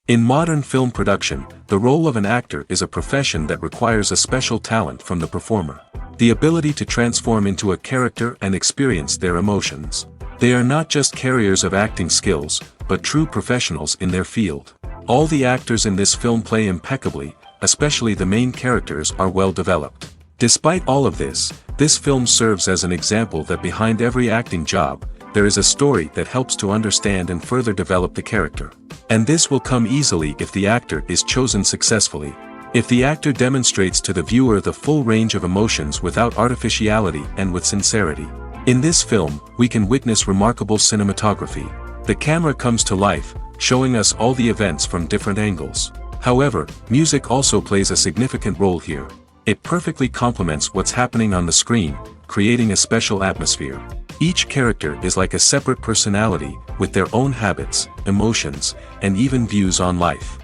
In modern film production, the role of an actor is a profession that requires a special talent from the performer. The ability to transform into a character and experience their emotions. They are not just carriers of acting skills, but true professionals in their field. All the actors in this film play impeccably, especially the main characters are well developed. Despite all of this film serves as an example that behind every acting job, there is a story that helps to understand and further develop the character. And this will come easily if the actor is chosen successfully. If the actor demonstrates to the viewer the full range of emotions without artificiality and with sincerity. In this film, we can witness remarkable cinematography. The camera comes to life, showing us all the events from different angles. However, music also plays a significant role here. It perfectly complements what's happening on the screen, creating a special atmosphere. Each character is like a separate personality, with their own habits, emotions, and even views on life.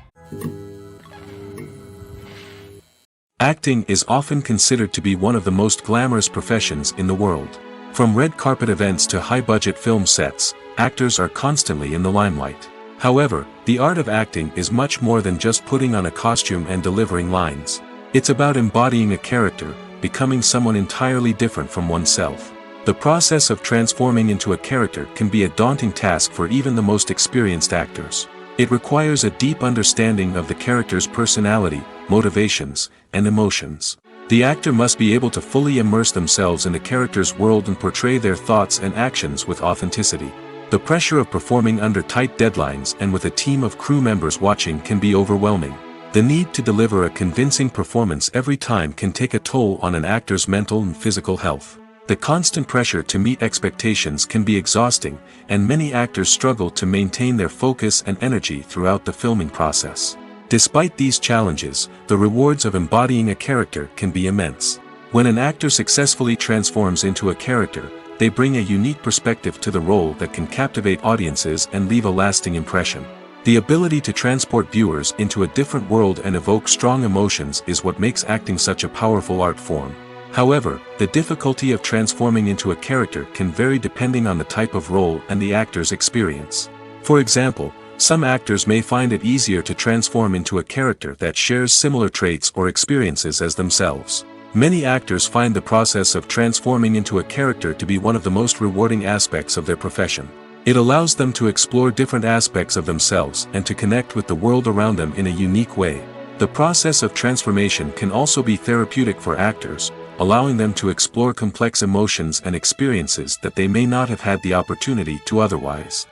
Acting is often considered to be one of the most glamorous professions in the world. From red carpet events to high-budget film sets, actors are constantly in the limelight. However, the art of acting is much more than just putting on a costume and delivering lines. It's about embodying a character, becoming someone entirely different from oneself. The process of transforming into a character can be a daunting task for even the most experienced actors. It requires a deep understanding of the character's personality, motivations, and emotions. The actor must be able to fully immerse themselves in the character's world and portray their thoughts and actions with authenticity. The pressure of performing under tight deadlines and with a team of crew members watching can be overwhelming. The need to deliver a convincing performance every time can take a toll on an actor's mental and physical health. The constant pressure to meet expectations can be exhausting, and many actors struggle to maintain their focus and energy throughout the filming process. Despite these challenges, the rewards of embodying a character can be immense. When an actor successfully transforms into a character, they bring a unique perspective to the role that can captivate audiences and leave a lasting impression. The ability to transport viewers into a different world and evoke strong emotions is what makes acting such a powerful art form. However, the difficulty of transforming into a character can vary depending on the type of role and the actor's experience. For example, some actors may find it easier to transform into a character that shares similar traits or experiences as themselves. Many actors find the process of transforming into a character to be one of the most rewarding aspects of their profession. It allows them to explore different aspects of themselves and to connect with the world around them in a unique way. The process of transformation can also be therapeutic for actors, allowing them to explore complex emotions and experiences that they may not have had the opportunity to otherwise.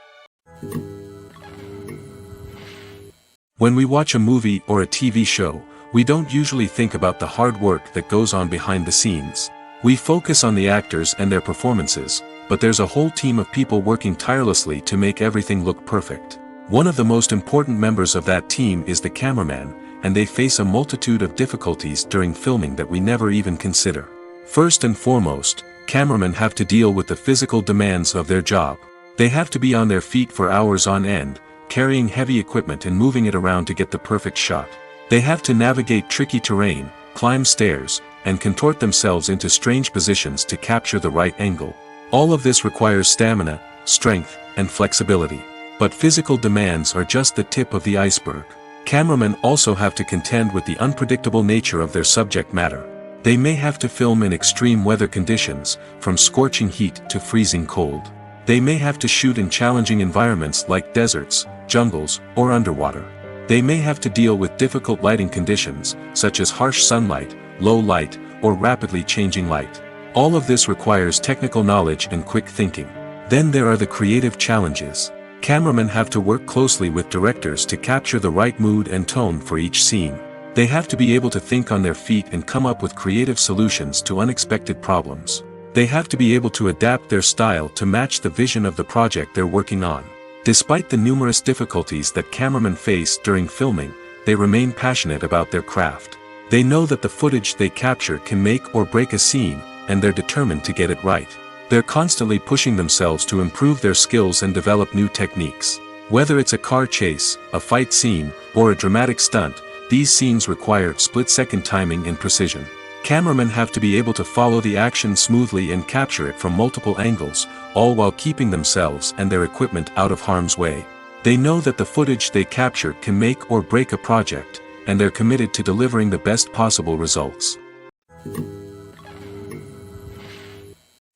When we watch a movie or a TV show, we don't usually think about the hard work that goes on behind the scenes. We focus on the actors and their performances, but there's a whole team of people working tirelessly to make everything look perfect. One of the most important members of that team is the cameraman, and they face a multitude of difficulties during filming that we never even consider. First and foremost, cameramen have to deal with the physical demands of their job. They have to be on their feet for hours on end, carrying heavy equipment and moving it around to get the perfect shot. They have to navigate tricky terrain, climb stairs, and contort themselves into strange positions to capture the right angle. All of this requires stamina, strength, and flexibility. But physical demands are just the tip of the iceberg. Cameramen also have to contend with the unpredictable nature of their subject matter. They may have to film in extreme weather conditions, from scorching heat to freezing cold. They may have to shoot in challenging environments like deserts, jungles, or underwater. They may have to deal with difficult lighting conditions, such as harsh sunlight, low light, or rapidly changing light. All of this requires technical knowledge and quick thinking. Then there are the creative challenges. Cameramen have to work closely with directors to capture the right mood and tone for each scene. They have to be able to think on their feet and come up with creative solutions to unexpected problems. They have to be able to adapt their style to match the vision of the project they're working on. Despite the numerous difficulties that cameramen face during filming, they remain passionate about their craft. They know that the footage they capture can make or break a scene, and they're determined to get it right. They're constantly pushing themselves to improve their skills and develop new techniques. Whether it's a car chase, a fight scene, or a dramatic stunt, these scenes require split-second timing and precision. Cameramen have to be able to follow the action smoothly and capture it from multiple angles, all while keeping themselves and their equipment out of harm's way. They know that the footage they capture can make or break a project, and they're committed to delivering the best possible results.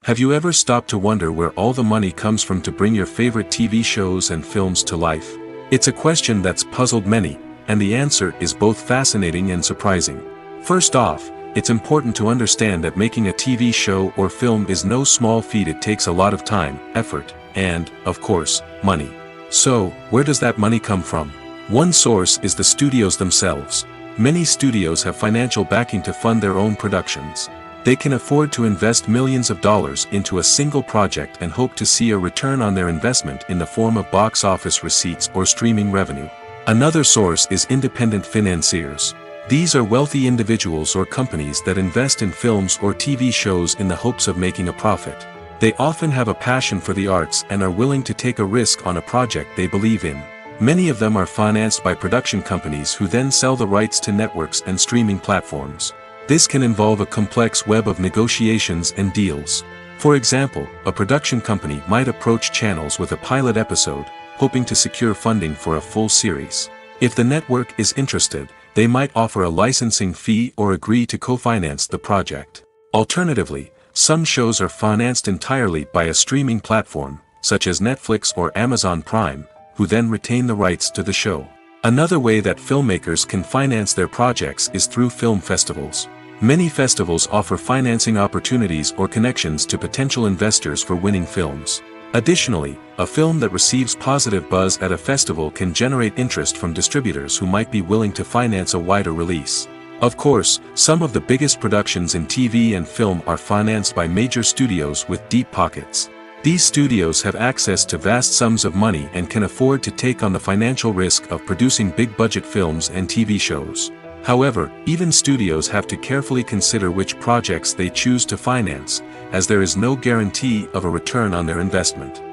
Have you ever stopped to wonder where all the money comes from to bring your favorite TV shows and films to life? It's a question that's puzzled many, and the answer is both fascinating and surprising. First off, it's important to understand that making a TV show or film is no small feat. It takes a lot of time, effort, and, of course, money. So, where does that money come from? One source is the studios themselves. Many studios have financial backing to fund their own productions. They can afford to invest millions of dollars into a single project and hope to see a return on their investment in the form of box office receipts or streaming revenue. Another source is independent financiers. These are wealthy individuals or companies that invest in films or TV shows in the hopes of making a profit. They often have a passion for the arts and are willing to take a risk on a project they believe in. Many of them are financed by production companies who then sell the rights to networks and streaming platforms. This can involve a complex web of negotiations and deals. For example, a production company might approach channels with a pilot episode, hoping to secure funding for a full series. If the network is interested, they might offer a licensing fee or agree to co-finance the project. Alternatively, some shows are financed entirely by a streaming platform, such as Netflix or Amazon Prime, who then retain the rights to the show. Another way that filmmakers can finance their projects is through film festivals. Many festivals offer financing opportunities or connections to potential investors for winning films. Additionally, a film that receives positive buzz at a festival can generate interest from distributors who might be willing to finance a wider release. Of course, some of the biggest productions in TV and film are financed by major studios with deep pockets. These studios have access to vast sums of money and can afford to take on the financial risk of producing big-budget films and TV shows. However, even studios have to carefully consider which projects they choose to finance, as there is no guarantee of a return on their investment.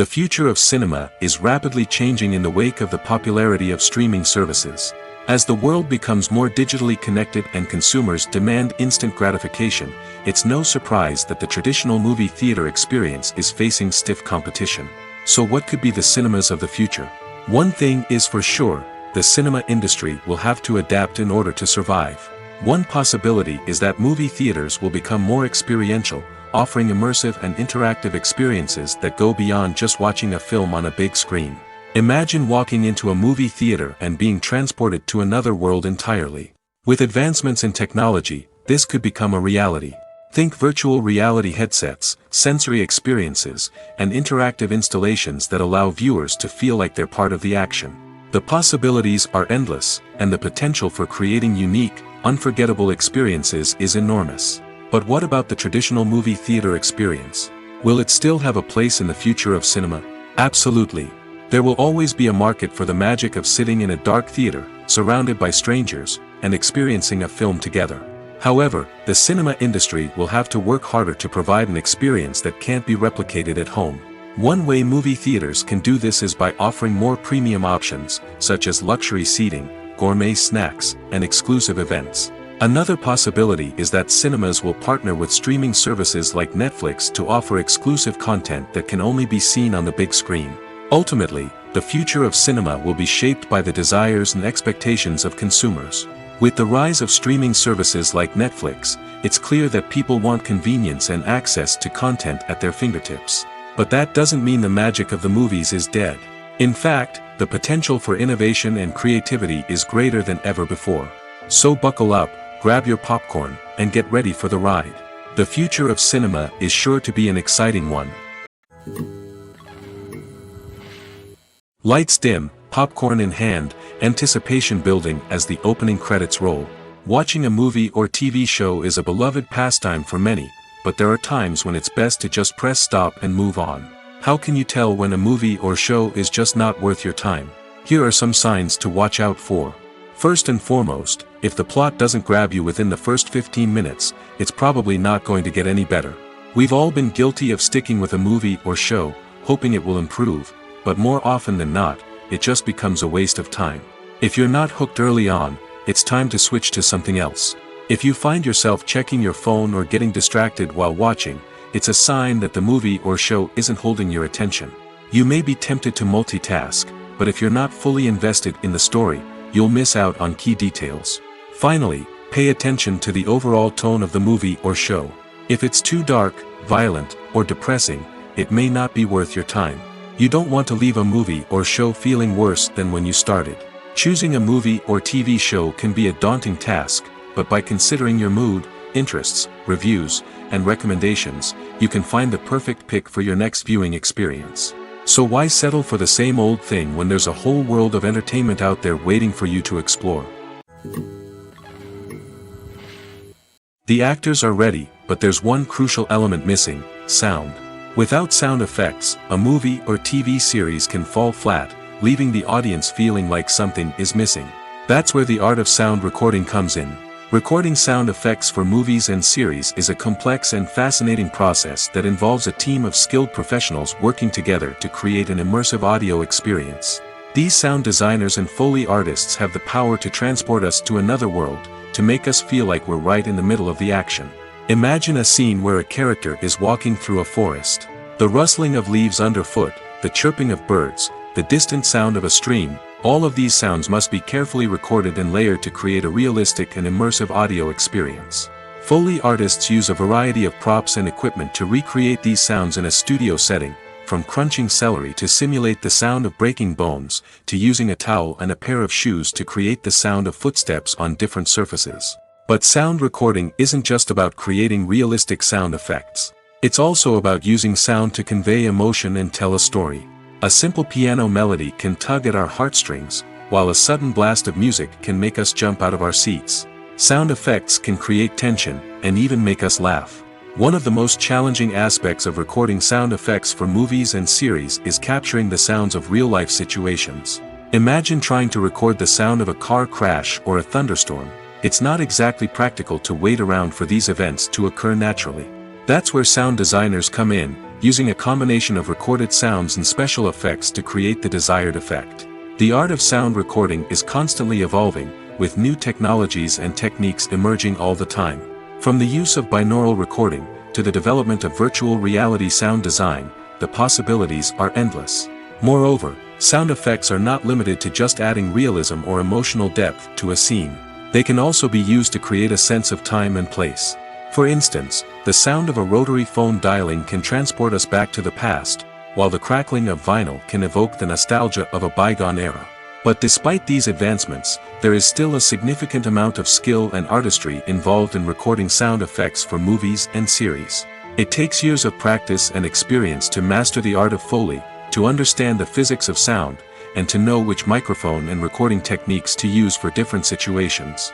The future of cinema is rapidly changing in the wake of the popularity of streaming services. As the world becomes more digitally connected and consumers demand instant gratification, it's no surprise that the traditional movie theater experience is facing stiff competition. So what could be the cinemas of the future? One thing is for sure, the cinema industry will have to adapt in order to survive. One possibility is that movie theaters will become more experiential, offering immersive and interactive experiences that go beyond just watching a film on a big screen. Imagine walking into a movie theater and being transported to another world entirely. With advancements in technology, this could become a reality. Think virtual reality headsets, sensory experiences, and interactive installations that allow viewers to feel like they're part of the action. The possibilities are endless, and the potential for creating unique, unforgettable experiences is enormous. But what about the traditional movie theater experience? Will it still have a place in the future of cinema? Absolutely. There will always be a market for the magic of sitting in a dark theater, surrounded by strangers, and experiencing a film together. However, the cinema industry will have to work harder to provide an experience that can't be replicated at home. One way movie theaters can do this is by offering more premium options, such as luxury seating, gourmet snacks, and exclusive events. Another possibility is that cinemas will partner with streaming services like Netflix to offer exclusive content that can only be seen on the big screen. Ultimately, the future of cinema will be shaped by the desires and expectations of consumers. With the rise of streaming services like Netflix, it's clear that people want convenience and access to content at their fingertips. But that doesn't mean the magic of the movies is dead. In fact, the potential for innovation and creativity is greater than ever before. So buckle up, grab your popcorn, and get ready for the ride. The future of cinema is sure to be an exciting one. Lights dim, popcorn in hand, anticipation building as the opening credits roll. Watching a movie or TV show is a beloved pastime for many, but there are times when it's best to just press stop and move on. How can you tell when a movie or show is just not worth your time? Here are some signs to watch out for. First and foremost, if the plot doesn't grab you within the first 15 minutes, it's probably not going to get any better. We've all been guilty of sticking with a movie or show, hoping it will improve, but more often than not, it just becomes a waste of time. If you're not hooked early on, it's time to switch to something else. If you find yourself checking your phone or getting distracted while watching, it's a sign that the movie or show isn't holding your attention. You may be tempted to multitask, but if you're not fully invested in the story, you'll miss out on key details. Finally, pay attention to the overall tone of the movie or show. If it's too dark, violent, or depressing, it may not be worth your time. You don't want to leave a movie or show feeling worse than when you started. Choosing a movie or TV show can be a daunting task, but by considering your mood, interests, reviews, and recommendations, you can find the perfect pick for your next viewing experience. So why settle for the same old thing when there's a whole world of entertainment out there waiting for you to explore? The actors are ready, but there's one crucial element missing: sound. Without sound effects, a movie or TV series can fall flat, leaving the audience feeling like something is missing. That's where the art of sound recording comes in. Recording sound effects for movies and series is a complex and fascinating process that involves a team of skilled professionals working together to create an immersive audio experience. These sound designers and Foley artists have the power to transport us to another world, to make us feel like we're right in the middle of the action. Imagine a scene where a character is walking through a forest. The rustling of leaves underfoot, the chirping of birds, the distant sound of a stream, all of these sounds must be carefully recorded and layered to create a realistic and immersive audio experience. Foley artists use a variety of props and equipment to recreate these sounds in a studio setting, from crunching celery to simulate the sound of breaking bones, to using a towel and a pair of shoes to create the sound of footsteps on different surfaces. But sound recording isn't just about creating realistic sound effects. It's also about using sound to convey emotion and tell a story. A simple piano melody can tug at our heartstrings, while a sudden blast of music can make us jump out of our seats. Sound effects can create tension, and even make us laugh. One of the most challenging aspects of recording sound effects for movies and series is capturing the sounds of real-life situations. Imagine trying to record the sound of a car crash or a thunderstorm. It's not exactly practical to wait around for these events to occur naturally. That's where sound designers come in, using a combination of recorded sounds and special effects to create the desired effect. The art of sound recording is constantly evolving, with new technologies and techniques emerging all the time. From the use of binaural recording, to the development of virtual reality sound design, the possibilities are endless. Moreover, sound effects are not limited to just adding realism or emotional depth to a scene. They can also be used to create a sense of time and place. For instance, the sound of a rotary phone dialing can transport us back to the past, while the crackling of vinyl can evoke the nostalgia of a bygone era. But despite these advancements, there is still a significant amount of skill and artistry involved in recording sound effects for movies and series. It takes years of practice and experience to master the art of Foley, to understand the physics of sound, and to know which microphone and recording techniques to use for different situations.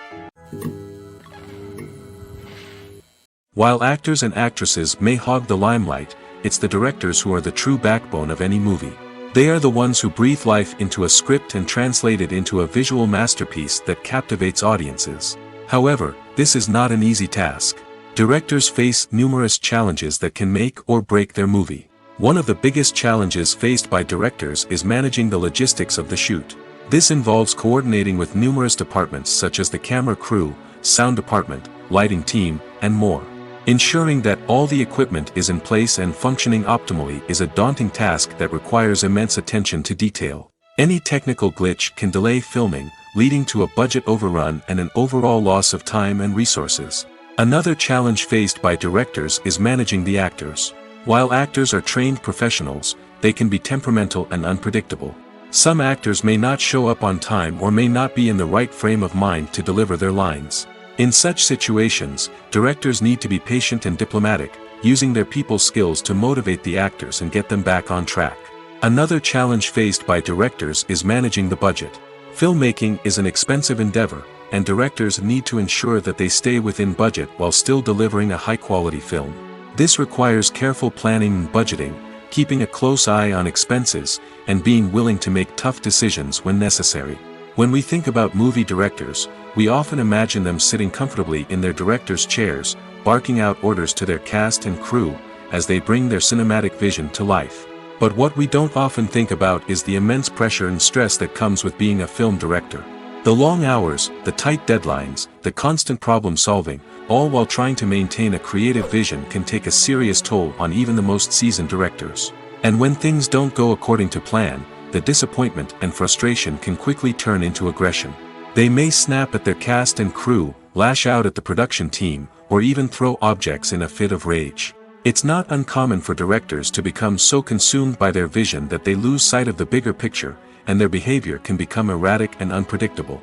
While actors and actresses may hog the limelight, it's the directors who are the true backbone of any movie. They are the ones who breathe life into a script and translate it into a visual masterpiece that captivates audiences. However, this is not an easy task. Directors face numerous challenges that can make or break their movie. One of the biggest challenges faced by directors is managing the logistics of the shoot. This involves coordinating with numerous departments such as the camera crew, sound department, lighting team, and more. Ensuring that all the equipment is in place and functioning optimally is a daunting task that requires immense attention to detail. Any technical glitch can delay filming, leading to a budget overrun and an overall loss of time and resources. Another challenge faced by directors is managing the actors. While actors are trained professionals, they can be temperamental and unpredictable. Some actors may not show up on time or may not be in the right frame of mind to deliver their lines. In such situations, directors need to be patient and diplomatic, using their people skills to motivate the actors and get them back on track. Another challenge faced by directors is managing the budget. Filmmaking is an expensive endeavor, and directors need to ensure that they stay within budget while still delivering a high-quality film. This requires careful planning and budgeting, keeping a close eye on expenses, and being willing to make tough decisions when necessary. When we think about movie directors, we often imagine them sitting comfortably in their director's chairs, barking out orders to their cast and crew, as they bring their cinematic vision to life. But what we don't often think about is the immense pressure and stress that comes with being a film director. The long hours, the tight deadlines, the constant problem solving, all while trying to maintain a creative vision can take a serious toll on even the most seasoned directors. And when things don't go according to plan, the disappointment and frustration can quickly turn into aggression. They may snap at their cast and crew, lash out at the production team, or even throw objects in a fit of rage. It's not uncommon for directors to become so consumed by their vision that they lose sight of the bigger picture, and their behavior can become erratic and unpredictable.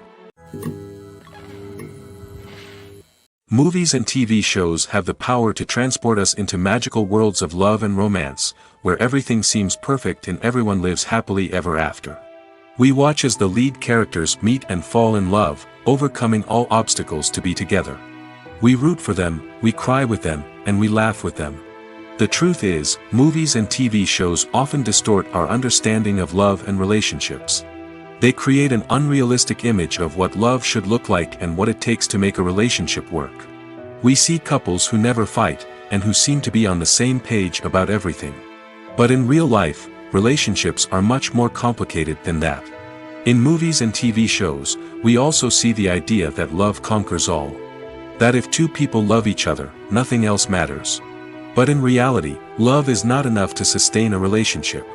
Movies and TV shows have the power to transport us into magical worlds of love and romance, where everything seems perfect and everyone lives happily ever after. We watch as the lead characters meet and fall in love, overcoming all obstacles to be together. We root for them, we cry with them, and we laugh with them. The truth is, movies and TV shows often distort our understanding of love and relationships. They create an unrealistic image of what love should look like and what it takes to make a relationship work. We see couples who never fight, and who seem to be on the same page about everything. But in real life, relationships are much more complicated than that. In movies and TV shows, we also see the idea that love conquers all. That if two people love each other, nothing else matters. But in reality, love is not enough to sustain a relationship.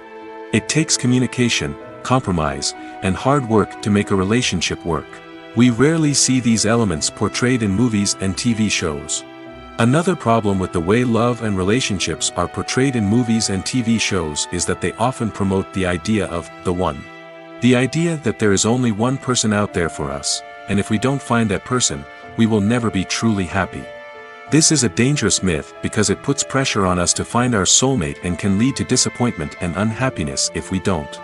It takes communication, compromise, and hard work to make a relationship work. We rarely see these elements portrayed in movies and TV shows. Another problem with the way love and relationships are portrayed in movies and TV shows is that they often promote the idea of the one. The idea that there is only one person out there for us, and if we don't find that person, we will never be truly happy. This is a dangerous myth because it puts pressure on us to find our soulmate and can lead to disappointment and unhappiness if we don't.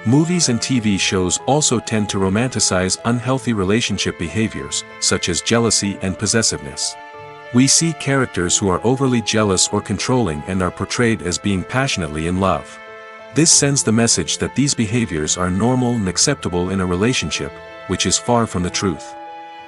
Movies and TV shows also tend to romanticize unhealthy relationship behaviors, such as jealousy and possessiveness. We see characters who are overly jealous or controlling and are portrayed as being passionately in love. This sends the message that these behaviors are normal and acceptable in a relationship, which is far from the truth.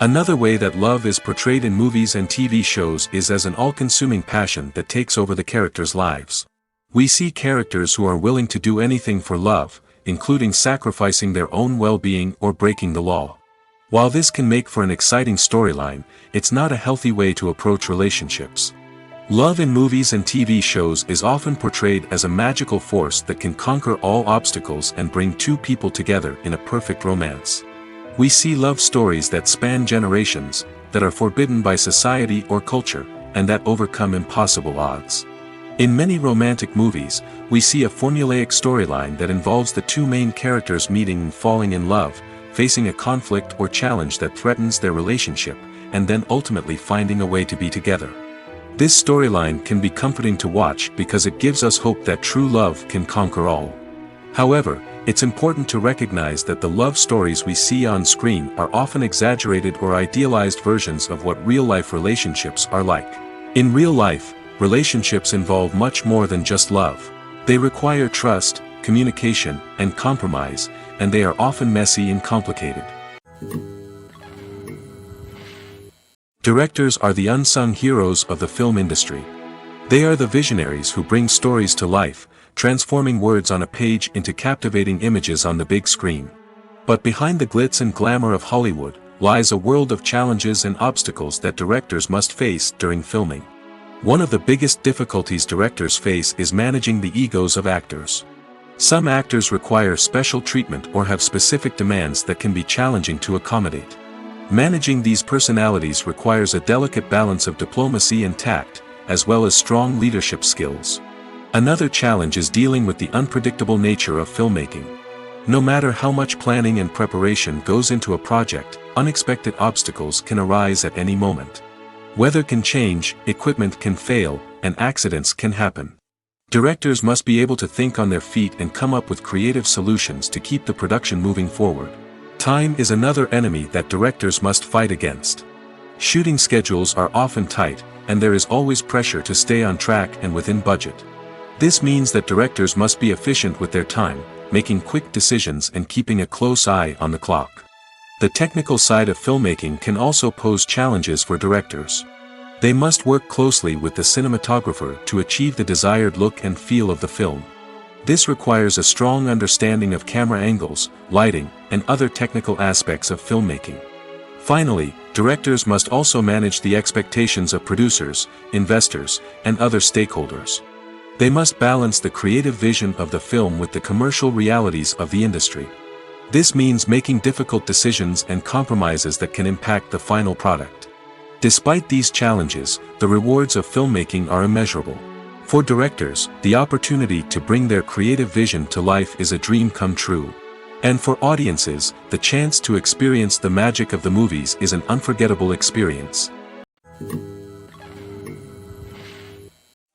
Another way that love is portrayed in movies and TV shows is as an all-consuming passion that takes over the characters' lives. We see characters who are willing to do anything for love, including sacrificing their own well-being or breaking the law. While this can make for an exciting storyline, it's not a healthy way to approach relationships. Love in movies and TV shows is often portrayed as a magical force that can conquer all obstacles and bring two people together in a perfect romance. We see love stories that span generations, that are forbidden by society or culture, and that overcome impossible odds. In many romantic movies, we see a formulaic storyline that involves the two main characters meeting and falling in love, facing a conflict or challenge that threatens their relationship, and then ultimately finding a way to be together. This storyline can be comforting to watch because it gives us hope that true love can conquer all. However, it's important to recognize that the love stories we see on screen are often exaggerated or idealized versions of what real-life relationships are like. In real life, relationships involve much more than just love. They require trust, communication, and compromise, and they are often messy and complicated. Directors are the unsung heroes of the film industry. They are the visionaries who bring stories to life, transforming words on a page into captivating images on the big screen. But behind the glitz and glamour of Hollywood, lies a world of challenges and obstacles that directors must face during filming. One of the biggest difficulties directors face is managing the egos of actors. Some actors require special treatment or have specific demands that can be challenging to accommodate. Managing these personalities requires a delicate balance of diplomacy and tact, as well as strong leadership skills. Another challenge is dealing with the unpredictable nature of filmmaking. No matter how much planning and preparation goes into a project, unexpected obstacles can arise at any moment. Weather can change, equipment can fail, and accidents can happen. Directors must be able to think on their feet and come up with creative solutions to keep the production moving forward. Time is another enemy that directors must fight against. Shooting schedules are often tight, and there is always pressure to stay on track and within budget. This means that directors must be efficient with their time, making quick decisions and keeping a close eye on the clock. The technical side of filmmaking can also pose challenges for directors. They must work closely with the cinematographer to achieve the desired look and feel of the film. This requires a strong understanding of camera angles, lighting, and other technical aspects of filmmaking. Finally, directors must also manage the expectations of producers, investors, and other stakeholders. They must balance the creative vision of the film with the commercial realities of the industry. This means making difficult decisions and compromises that can impact the final product. Despite these challenges, the rewards of filmmaking are immeasurable. For directors, the opportunity to bring their creative vision to life is a dream come true. And for audiences, the chance to experience the magic of the movies is an unforgettable experience.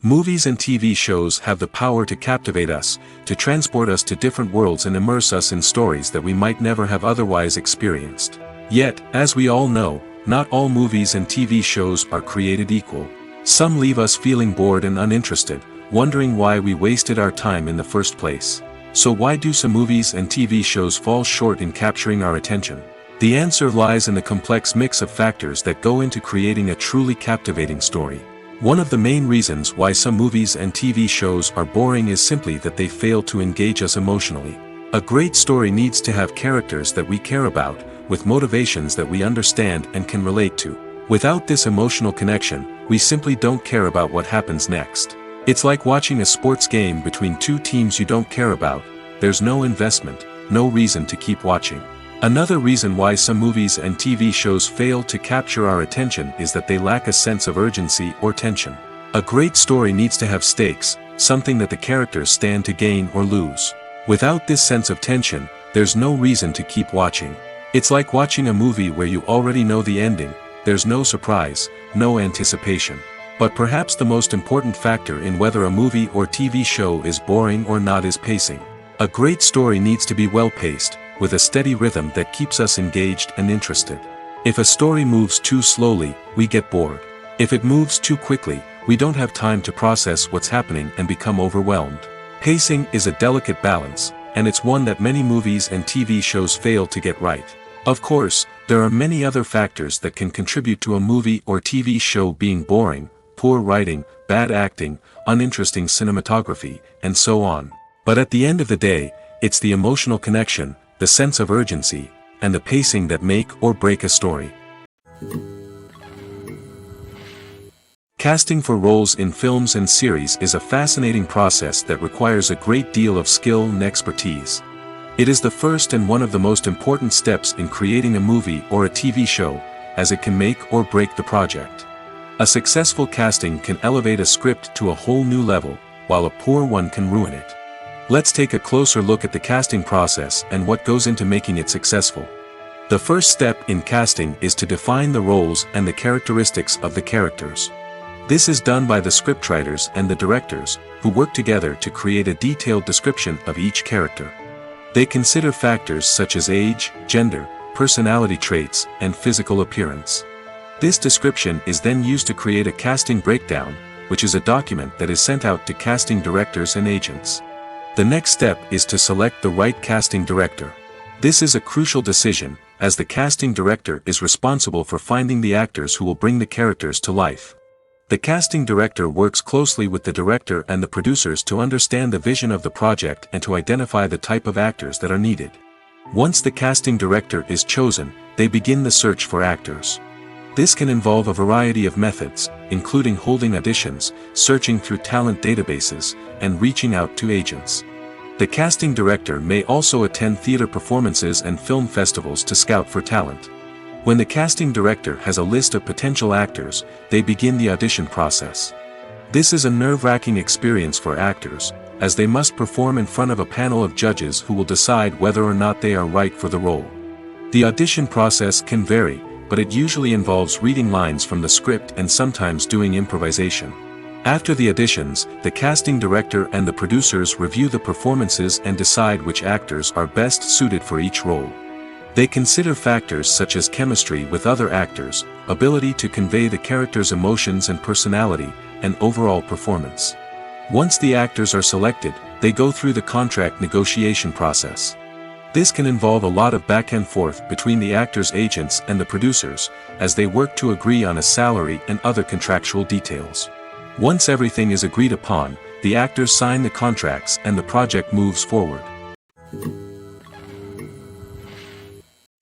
Movies and TV shows have the power to captivate us, to transport us to different worlds and immerse us in stories that we might never have otherwise experienced. Yet, as we all know, not all movies and TV shows are created equal. Some leave us feeling bored and uninterested, wondering why we wasted our time in the first place. So why do some movies and TV shows fall short in capturing our attention? The answer lies in the complex mix of factors that go into creating a truly captivating story. One of the main reasons why some movies and TV shows are boring is simply that they fail to engage us emotionally. A great story needs to have characters that we care about, with motivations that we understand and can relate to. Without this emotional connection, we simply don't care about what happens next. It's like watching a sports game between two teams you don't care about. There's no investment, no reason to keep watching. Another reason why some movies and TV shows fail to capture our attention is that they lack a sense of urgency or tension. A great story needs to have stakes, something that the characters stand to gain or lose. Without this sense of tension, there's no reason to keep watching. It's like watching a movie where you already know the ending. There's no surprise, no anticipation. But perhaps the most important factor in whether a movie or TV show is boring or not is pacing. A great story needs to be well-paced, with a steady rhythm that keeps us engaged and interested. If a story moves too slowly, we get bored. If it moves too quickly, we don't have time to process what's happening and become overwhelmed. Pacing is a delicate balance, and it's one that many movies and TV shows fail to get right. Of course, there are many other factors that can contribute to a movie or TV show being boring: poor writing, bad acting, uninteresting cinematography, and so on. But at the end of the day, it's the emotional connection, the sense of urgency, and the pacing that make or break a story. Casting for roles in films and series is a fascinating process that requires a great deal of skill and expertise. It is the first and one of the most important steps in creating a movie or a TV show, as it can make or break the project. A successful casting can elevate a script to a whole new level, while a poor one can ruin it. Let's take a closer look at the casting process and what goes into making it successful. The first step in casting is to define the roles and the characteristics of the characters. This is done by the scriptwriters and the directors, who work together to create a detailed description of each character. They consider factors such as age, gender, personality traits, and physical appearance. This description is then used to create a casting breakdown, which is a document that is sent out to casting directors and agents. The next step is to select the right casting director. This is a crucial decision, as the casting director is responsible for finding the actors who will bring the characters to life. The casting director works closely with the director and the producers to understand the vision of the project and to identify the type of actors that are needed. Once the casting director is chosen, they begin the search for actors. This can involve a variety of methods, including holding auditions, searching through talent databases, and reaching out to agents. The casting director may also attend theater performances and film festivals to scout for talent. When the casting director has a list of potential actors, they begin the audition process. This is a nerve-wracking experience for actors, as they must perform in front of a panel of judges who will decide whether or not they are right for the role. The audition process can vary, but it usually involves reading lines from the script and sometimes doing improvisation. After the auditions, the casting director and the producers review the performances and decide which actors are best suited for each role. They consider factors such as chemistry with other actors, ability to convey the character's emotions and personality, and overall performance. Once the actors are selected, they go through the contract negotiation process. This can involve a lot of back and forth between the actors' agents and the producers, as they work to agree on a salary and other contractual details. Once everything is agreed upon, the actors sign the contracts and the project moves forward.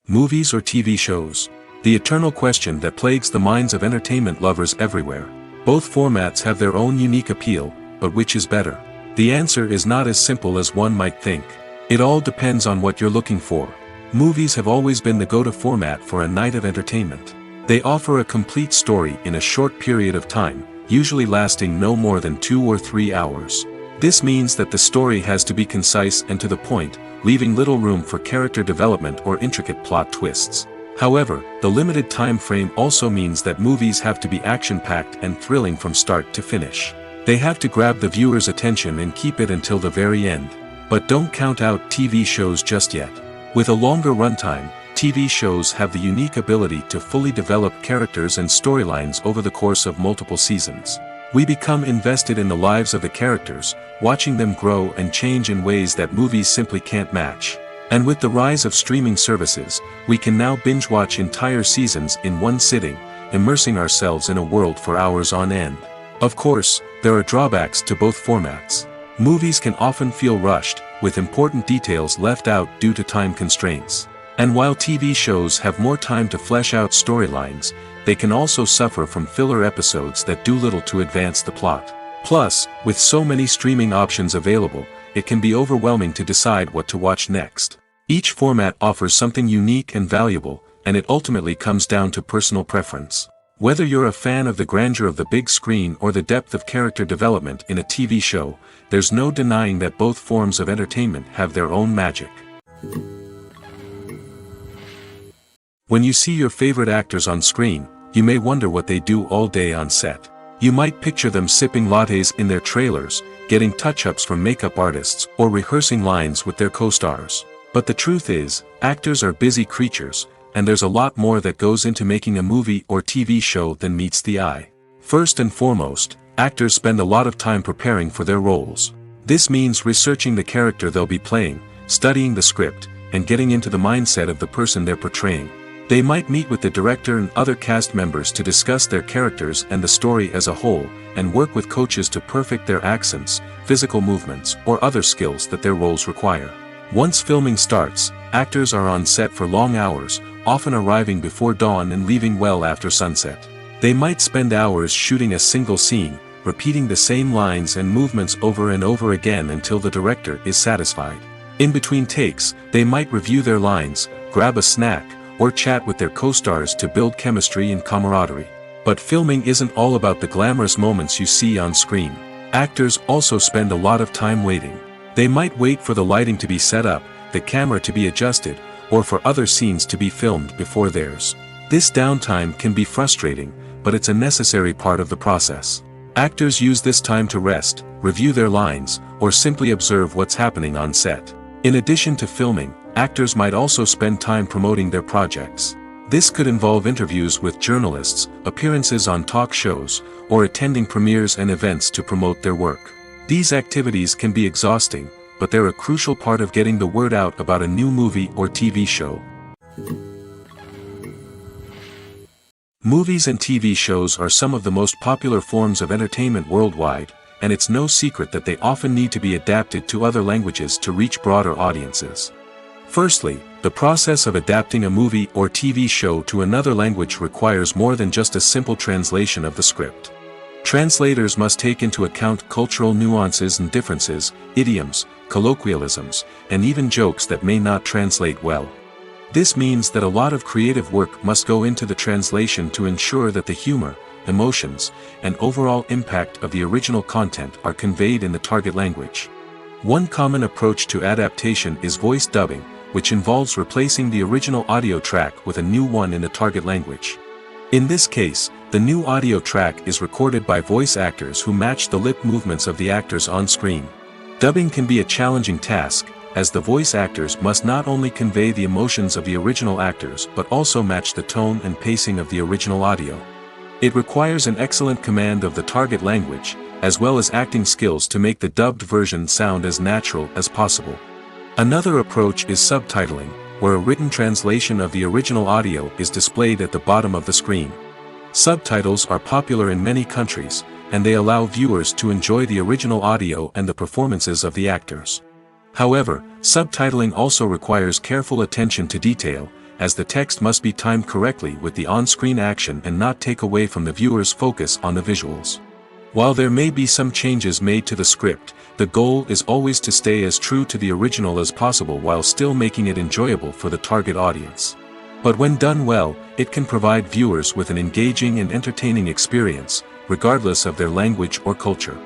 Movies or TV shows? The eternal question that plagues the minds of entertainment lovers everywhere. Both formats have their own unique appeal, but which is better? The answer is not as simple as one might think. It all depends on what you're looking for. Movies have always been the go-to format for a night of entertainment. They offer a complete story in a short period of time, usually lasting no more than 2 or 3 hours. This means that the story has to be concise and to the point, leaving little room for character development or intricate plot twists. However, the limited time frame also means that movies have to be action-packed and thrilling from start to finish. They have to grab the viewer's attention and keep it until the very end. But don't count out TV shows just yet. With a longer runtime, TV shows have the unique ability to fully develop characters and storylines over the course of multiple seasons. We become invested in the lives of the characters, watching them grow and change in ways that movies simply can't match. And with the rise of streaming services, we can now binge-watch entire seasons in one sitting, immersing ourselves in a world for hours on end. Of course, there are drawbacks to both formats. Movies can often feel rushed, with important details left out due to time constraints. And while TV shows have more time to flesh out storylines, they can also suffer from filler episodes that do little to advance the plot. Plus, with so many streaming options available, it can be overwhelming to decide what to watch next. Each format offers something unique and valuable, and it ultimately comes down to personal preference. Whether you're a fan of the grandeur of the big screen or the depth of character development in a TV show, there's no denying that both forms of entertainment have their own magic. When you see your favorite actors on screen, you may wonder what they do all day on set. You might picture them sipping lattes in their trailers, getting touch-ups from makeup artists, or rehearsing lines with their co-stars. But the truth is, actors are busy creatures, and there's a lot more that goes into making a movie or TV show than meets the eye. First and foremost, actors spend a lot of time preparing for their roles. This means researching the character they'll be playing, studying the script, and getting into the mindset of the person they're portraying. They might meet with the director and other cast members to discuss their characters and the story as a whole, and work with coaches to perfect their accents, physical movements, or other skills that their roles require. Once filming starts, actors are on set for long hours, often arriving before dawn and leaving well after sunset. They might spend hours shooting a single scene, repeating the same lines and movements over and over again until the director is satisfied. In between takes, they might review their lines, grab a snack, or chat with their co-stars to build chemistry and camaraderie. But filming isn't all about the glamorous moments you see on screen. Actors also spend a lot of time waiting. They might wait for the lighting to be set up, the camera to be adjusted, or for other scenes to be filmed before theirs. This downtime can be frustrating, but it's a necessary part of the process. Actors use this time to rest, review their lines, or simply observe what's happening on set. In addition to filming, actors might also spend time promoting their projects. This could involve interviews with journalists, appearances on talk shows, or attending premieres and events to promote their work. These activities can be exhausting, but they're a crucial part of getting the word out about a new movie or TV show. Movies and TV shows are some of the most popular forms of entertainment worldwide, and it's no secret that they often need to be adapted to other languages to reach broader audiences. Firstly, the process of adapting a movie or TV show to another language requires more than just a simple translation of the script. Translators must take into account cultural nuances and differences, idioms, colloquialisms, and even jokes that may not translate well. This means that a lot of creative work must go into the translation to ensure that the humor, emotions, and overall impact of the original content are conveyed in the target language. One common approach to adaptation is voice dubbing, which involves replacing the original audio track with a new one in the target language. In this case, the new audio track is recorded by voice actors who match the lip movements of the actors on screen. Dubbing can be a challenging task, as the voice actors must not only convey the emotions of the original actors but also match the tone and pacing of the original audio. It requires an excellent command of the target language, as well as acting skills to make the dubbed version sound as natural as possible. Another approach is subtitling, where a written translation of the original audio is displayed at the bottom of the screen. Subtitles are popular in many countries, and they allow viewers to enjoy the original audio and the performances of the actors. However, subtitling also requires careful attention to detail, as the text must be timed correctly with the on-screen action and not take away from the viewer's focus on the visuals. While there may be some changes made to the script, the goal is always to stay as true to the original as possible while still making it enjoyable for the target audience. But when done well, it can provide viewers with an engaging and entertaining experience, regardless of their language or culture.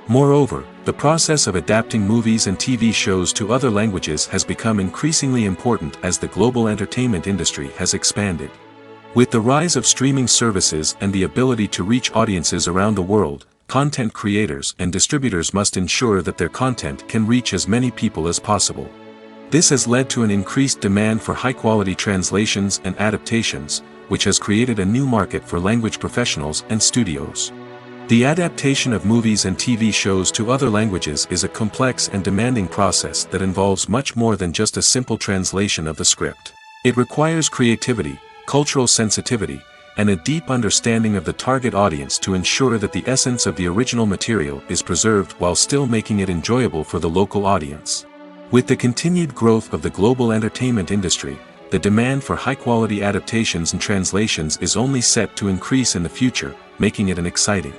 Moreover, the process of adapting movies and TV shows to other languages has become increasingly important as the global entertainment industry has expanded. With the rise of streaming services and the ability to reach audiences around the world, content creators and distributors must ensure that their content can reach as many people as possible. This has led to an increased demand for high-quality translations and adaptations, which has created a new market for language professionals and studios. The adaptation of movies and TV shows to other languages is a complex and demanding process that involves much more than just a simple translation of the script. It requires creativity, cultural sensitivity, and a deep understanding of the target audience to ensure that the essence of the original material is preserved while still making it enjoyable for the local audience. With the continued growth of the global entertainment industry, the demand for high-quality adaptations and translations is only set to increase in the future, making it exciting.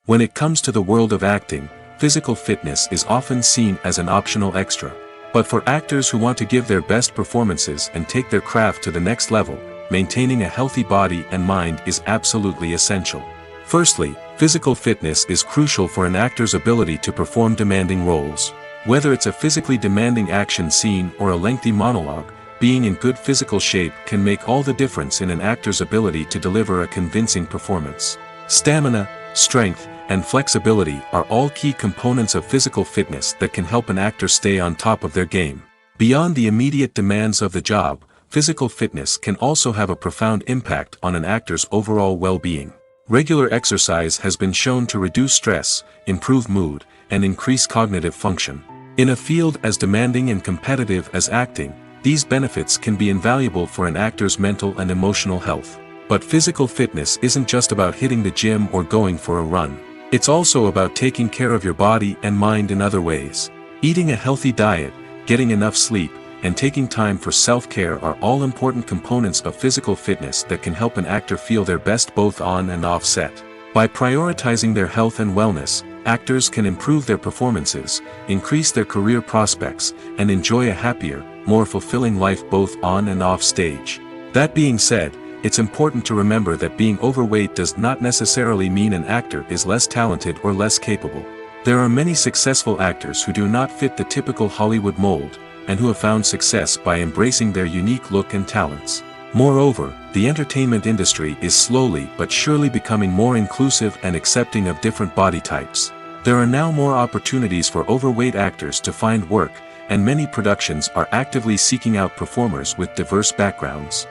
When it comes to the world of acting, physical fitness is often seen as an optional extra. But for actors who want to give their best performances and take their craft to the next level, maintaining a healthy body and mind is absolutely essential. Firstly, physical fitness is crucial for an actor's ability to perform demanding roles. Whether it's a physically demanding action scene or a lengthy monologue, being in good physical shape can make all the difference in an actor's ability to deliver a convincing performance. Stamina, strength, and flexibility are all key components of physical fitness that can help an actor stay on top of their game. Beyond the immediate demands of the job, physical fitness can also have a profound impact on an actor's overall well-being. Regular exercise has been shown to reduce stress, improve mood, and increase cognitive function. In a field as demanding and competitive as acting, these benefits can be invaluable for an actor's mental and emotional health. But physical fitness isn't just about hitting the gym or going for a run. It's also about taking care of your body and mind in other ways. Eating a healthy diet, getting enough sleep, and taking time for self-care are all important components of physical fitness that can help an actor feel their best both on and off set. By prioritizing their health and wellness, actors can improve their performances, increase their career prospects, and enjoy a happier, more fulfilling life both on and off stage. That being said, it's important to remember that being overweight does not necessarily mean an actor is less talented or less capable. There are many successful actors who do not fit the typical Hollywood mold, and who have found success by embracing their unique look and talents. Moreover, the entertainment industry is slowly but surely becoming more inclusive and accepting of different body types. There are now more opportunities for overweight actors to find work, and many productions are actively seeking out performers with diverse backgrounds.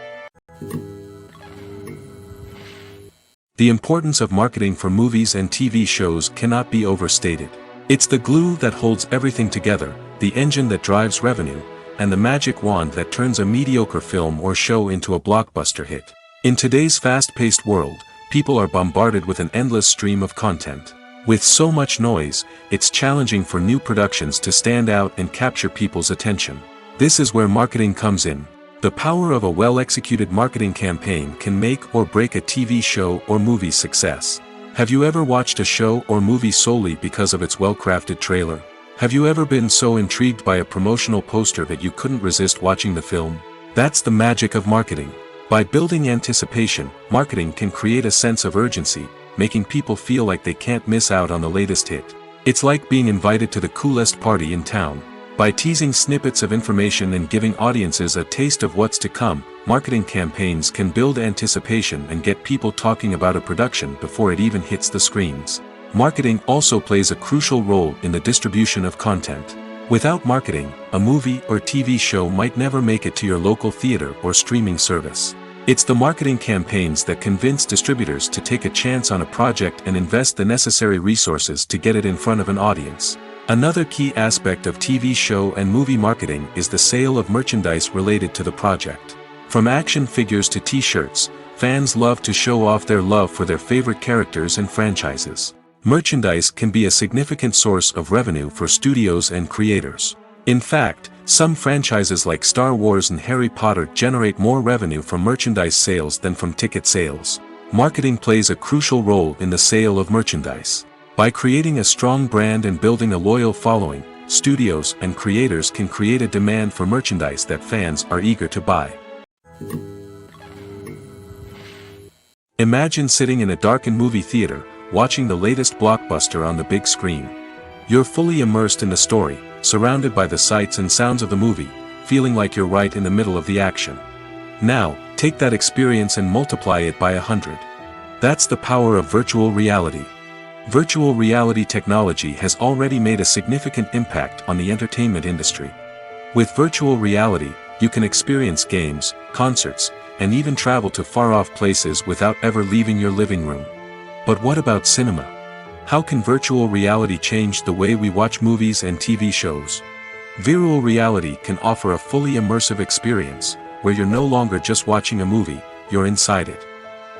The importance of marketing for movies and TV shows cannot be overstated. It's the glue that holds everything together, the engine that drives revenue, and the magic wand that turns a mediocre film or show into a blockbuster hit. In today's fast-paced world, people are bombarded with an endless stream of content. With so much noise, it's challenging for new productions to stand out and capture people's attention. This is where marketing comes in. The power of a well-executed marketing campaign can make or break a TV show or movie's success. Have you ever watched a show or movie solely because of its well-crafted trailer? Have you ever been so intrigued by a promotional poster that you couldn't resist watching the film? That's the magic of marketing. By building anticipation, marketing can create a sense of urgency, making people feel like they can't miss out on the latest hit. It's like being invited to the coolest party in town. By teasing snippets of information and giving audiences a taste of what's to come, marketing campaigns can build anticipation and get people talking about a production before it even hits the screens. Marketing also plays a crucial role in the distribution of content. Without marketing, a movie or TV show might never make it to your local theater or streaming service. It's the marketing campaigns that convince distributors to take a chance on a project and invest the necessary resources to get it in front of an audience. Another key aspect of TV show and movie marketing is the sale of merchandise related to the project. From action figures to t-shirts, fans love to show off their love for their favorite characters and franchises. Merchandise can be a significant source of revenue for studios and creators. In fact, some franchises like Star Wars and Harry Potter generate more revenue from merchandise sales than from ticket sales. Marketing plays a crucial role in the sale of merchandise. By creating a strong brand and building a loyal following, studios and creators can create a demand for merchandise that fans are eager to buy. Imagine sitting in a darkened movie theater, watching the latest blockbuster on the big screen. You're fully immersed in the story, surrounded by the sights and sounds of the movie, feeling like you're right in the middle of the action. Now, take that experience and multiply it by 100. That's the power of virtual reality. Virtual reality technology has already made a significant impact on the entertainment industry. With virtual reality, you can experience games, concerts, and even travel to far-off places without ever leaving your living room. But what about cinema? How can virtual reality change the way we watch movies and TV shows? Virtual reality can offer a fully immersive experience, where you're no longer just watching a movie, you're inside it.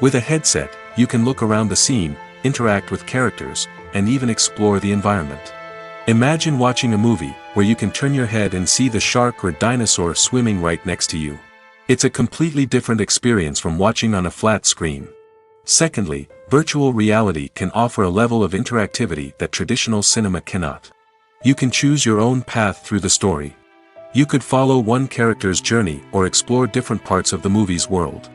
With a headset, you can look around the scene, interact with characters, and even explore the environment. Imagine watching a movie where you can turn your head and see the shark or dinosaur swimming right next to you. It's a completely different experience from watching on a flat screen. Secondly, virtual reality can offer a level of interactivity that traditional cinema cannot. You can choose your own path through the story. You could follow one character's journey or explore different parts of the movie's world.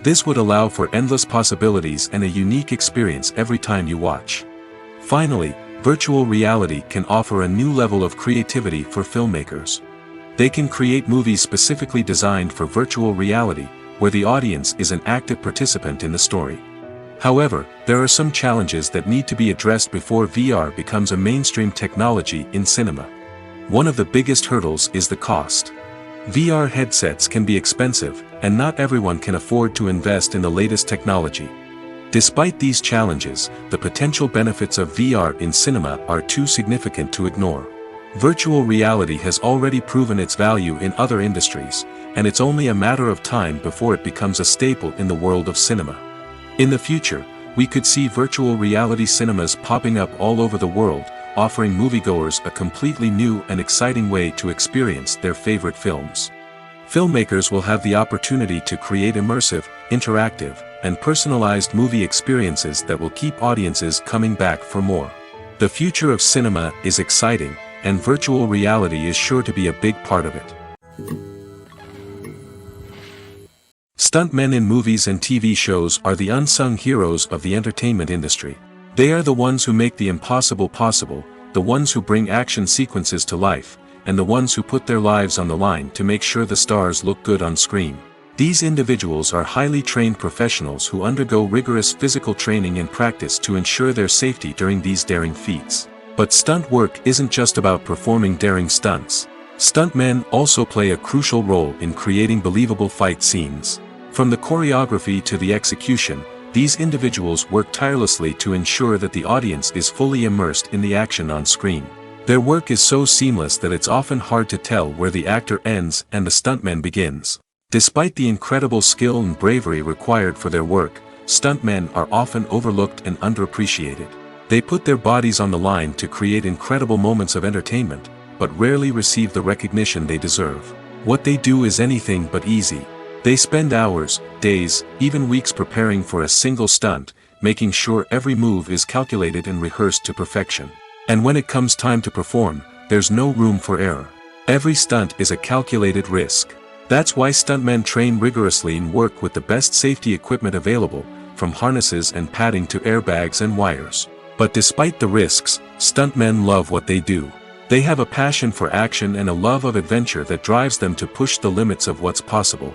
This would allow for endless possibilities and a unique experience every time you watch. Finally, virtual reality can offer a new level of creativity for filmmakers. They can create movies specifically designed for virtual reality, where the audience is an active participant in the story. However, there are some challenges that need to be addressed before VR becomes a mainstream technology in cinema. One of the biggest hurdles is the cost. VR headsets can be expensive, and not everyone can afford to invest in the latest technology. Despite these challenges, the potential benefits of VR in cinema are too significant to ignore. Virtual reality has already proven its value in other industries, and it's only a matter of time before it becomes a staple in the world of cinema. In the future, we could see virtual reality cinemas popping up all over the world, offering moviegoers a completely new and exciting way to experience their favorite films. Filmmakers will have the opportunity to create immersive, interactive, and personalized movie experiences that will keep audiences coming back for more. The future of cinema is exciting, and virtual reality is sure to be a big part of it. Stuntmen in movies and TV shows are the unsung heroes of the entertainment industry. They are the ones who make the impossible possible, the ones who bring action sequences to life, and the ones who put their lives on the line to make sure the stars look good on screen. These individuals are highly trained professionals who undergo rigorous physical training and practice to ensure their safety during these daring feats. But stunt work isn't just about performing daring stunts. Stuntmen also play a crucial role in creating believable fight scenes. From the choreography to the execution, these individuals work tirelessly to ensure that the audience is fully immersed in the action on screen. Their work is so seamless that it's often hard to tell where the actor ends and the stuntman begins. Despite the incredible skill and bravery required for their work, stuntmen are often overlooked and underappreciated. They put their bodies on the line to create incredible moments of entertainment, but rarely receive the recognition they deserve. What they do is anything but easy. They spend hours, days, even weeks preparing for a single stunt, making sure every move is calculated and rehearsed to perfection. And when it comes time to perform, there's no room for error. Every stunt is a calculated risk. That's why stuntmen train rigorously and work with the best safety equipment available, from harnesses and padding to airbags and wires. But despite the risks, stuntmen love what they do. They have a passion for action and a love of adventure that drives them to push the limits of what's possible.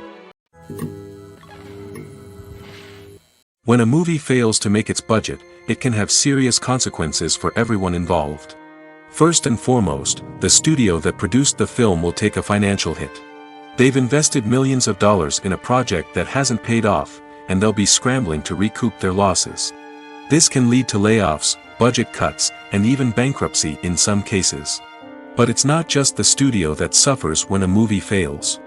When a movie fails to make its budget, it can have serious consequences for everyone involved. First and foremost, the studio that produced the film will take a financial hit. They've invested millions of dollars in a project that hasn't paid off, and they'll be scrambling to recoup their losses. This can lead to layoffs, budget cuts, and even bankruptcy in some cases. But it's not just the studio that suffers when a movie fails.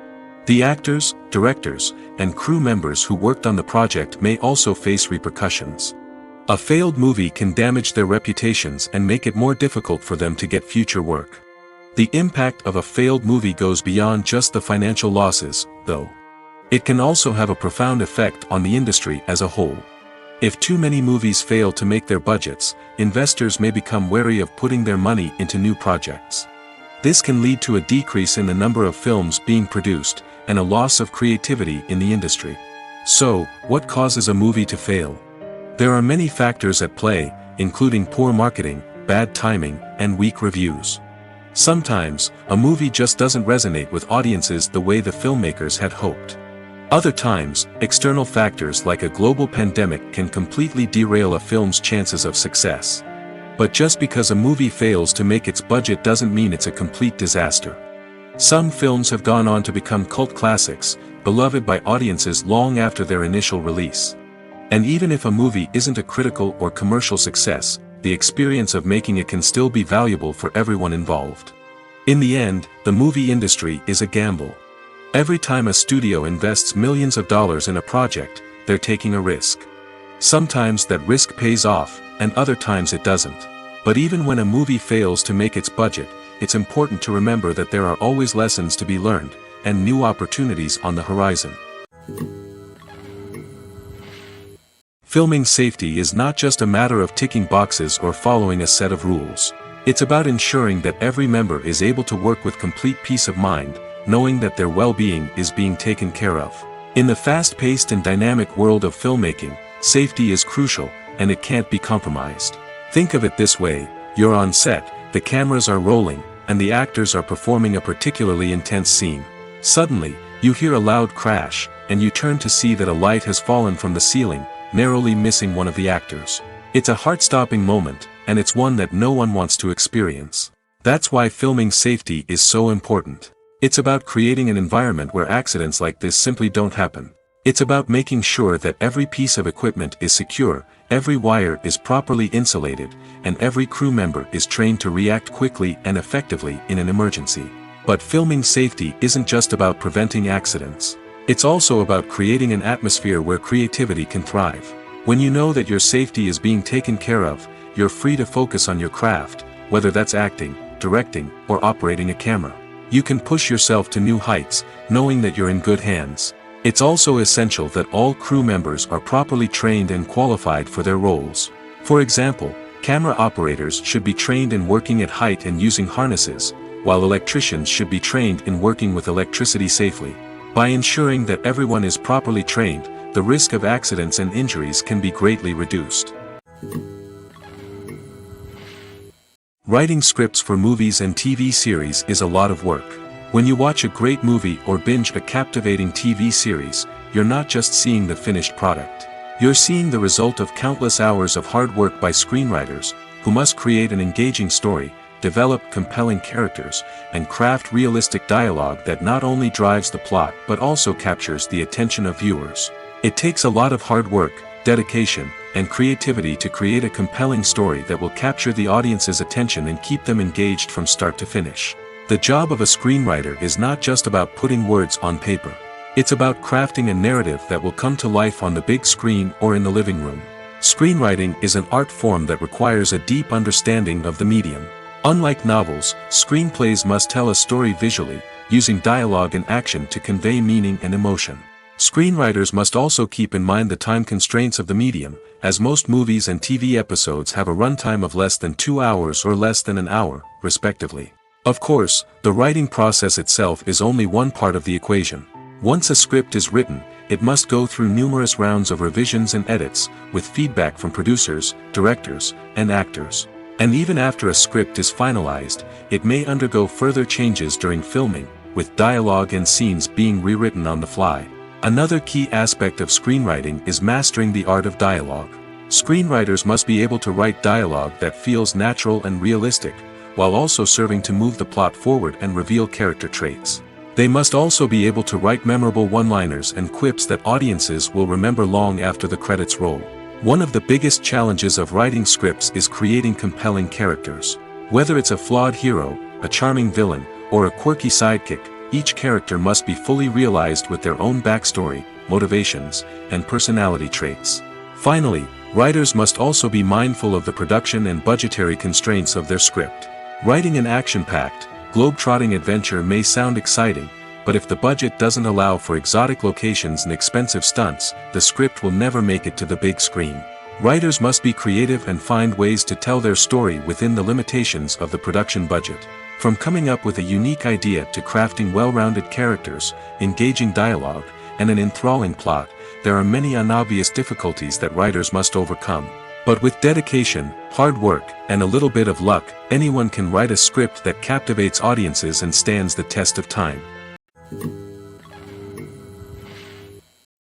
The actors, directors, and crew members who worked on the project may also face repercussions. A failed movie can damage their reputations and make it more difficult for them to get future work. The impact of a failed movie goes beyond just the financial losses, though. It can also have a profound effect on the industry as a whole. If too many movies fail to make their budgets, investors may become wary of putting their money into new projects. This can lead to a decrease in the number of films being produced, and a loss of creativity in the industry. So, what causes a movie to fail? There are many factors at play, including poor marketing, bad timing, and weak reviews. Sometimes, a movie just doesn't resonate with audiences the way the filmmakers had hoped. Other times, external factors like a global pandemic can completely derail a film's chances of success. But just because a movie fails to make its budget doesn't mean it's a complete disaster. Some films have gone on to become cult classics, beloved by audiences long after their initial release. And even if a movie isn't a critical or commercial success, the experience of making it can still be valuable for everyone involved. In the end, the movie industry is a gamble. Every time a studio invests millions of dollars in a project, they're taking a risk. Sometimes that risk pays off, and other times it doesn't. But even when a movie fails to make its budget, it's important to remember that there are always lessons to be learned, and new opportunities on the horizon. Filming safety is not just a matter of ticking boxes or following a set of rules. It's about ensuring that every member is able to work with complete peace of mind, knowing that their well-being is being taken care of. In the fast-paced and dynamic world of filmmaking, safety is crucial, and it can't be compromised. Think of it this way: you're on set, the cameras are rolling, and the actors are performing a particularly intense scene. Suddenly, you hear a loud crash, and you turn to see that a light has fallen from the ceiling, narrowly missing one of the actors. It's a heart-stopping moment, and it's one that no one wants to experience. That's why filming safety is so important. It's about creating an environment where accidents like this simply don't happen. It's about making sure that every piece of equipment is secure, every wire is properly insulated, and every crew member is trained to react quickly and effectively in an emergency. But filming safety isn't just about preventing accidents. It's also about creating an atmosphere where creativity can thrive. When you know that your safety is being taken care of, you're free to focus on your craft, whether that's acting, directing, or operating a camera. You can push yourself to new heights, knowing that you're in good hands. It's also essential that all crew members are properly trained and qualified for their roles. For example, camera operators should be trained in working at height and using harnesses, while electricians should be trained in working with electricity safely. By ensuring that everyone is properly trained, the risk of accidents and injuries can be greatly reduced. Writing scripts for movies and TV series is a lot of work. When you watch a great movie or binge a captivating TV series, you're not just seeing the finished product. You're seeing the result of countless hours of hard work by screenwriters, who must create an engaging story, develop compelling characters, and craft realistic dialogue that not only drives the plot but also captures the attention of viewers. It takes a lot of hard work, dedication, and creativity to create a compelling story that will capture the audience's attention and keep them engaged from start to finish. The job of a screenwriter is not just about putting words on paper. It's about crafting a narrative that will come to life on the big screen or in the living room. Screenwriting is an art form that requires a deep understanding of the medium. Unlike novels, screenplays must tell a story visually, using dialogue and action to convey meaning and emotion. Screenwriters must also keep in mind the time constraints of the medium, as most movies and TV episodes have a runtime of less than 2 hours or less than an hour, respectively. Of course, the writing process itself is only one part of the equation. Once a script is written, it must go through numerous rounds of revisions and edits, with feedback from producers, directors, and actors. And even after a script is finalized, it may undergo further changes during filming, with dialogue and scenes being rewritten on the fly. Another key aspect of screenwriting is mastering the art of dialogue. Screenwriters must be able to write dialogue that feels natural and realistic, while also serving to move the plot forward and reveal character traits. They must also be able to write memorable one-liners and quips that audiences will remember long after the credits roll. One of the biggest challenges of writing scripts is creating compelling characters. Whether it's a flawed hero, a charming villain, or a quirky sidekick, each character must be fully realized with their own backstory, motivations, and personality traits. Finally, writers must also be mindful of the production and budgetary constraints of their script. Writing an action-packed, globe-trotting adventure may sound exciting, but if the budget doesn't allow for exotic locations and expensive stunts, the script will never make it to the big screen. Writers must be creative and find ways to tell their story within the limitations of the production budget. From coming up with a unique idea to crafting well-rounded characters, engaging dialogue, and an enthralling plot, there are many unobvious difficulties that writers must overcome. But with dedication, hard work, and a little bit of luck, anyone can write a script that captivates audiences and stands the test of time.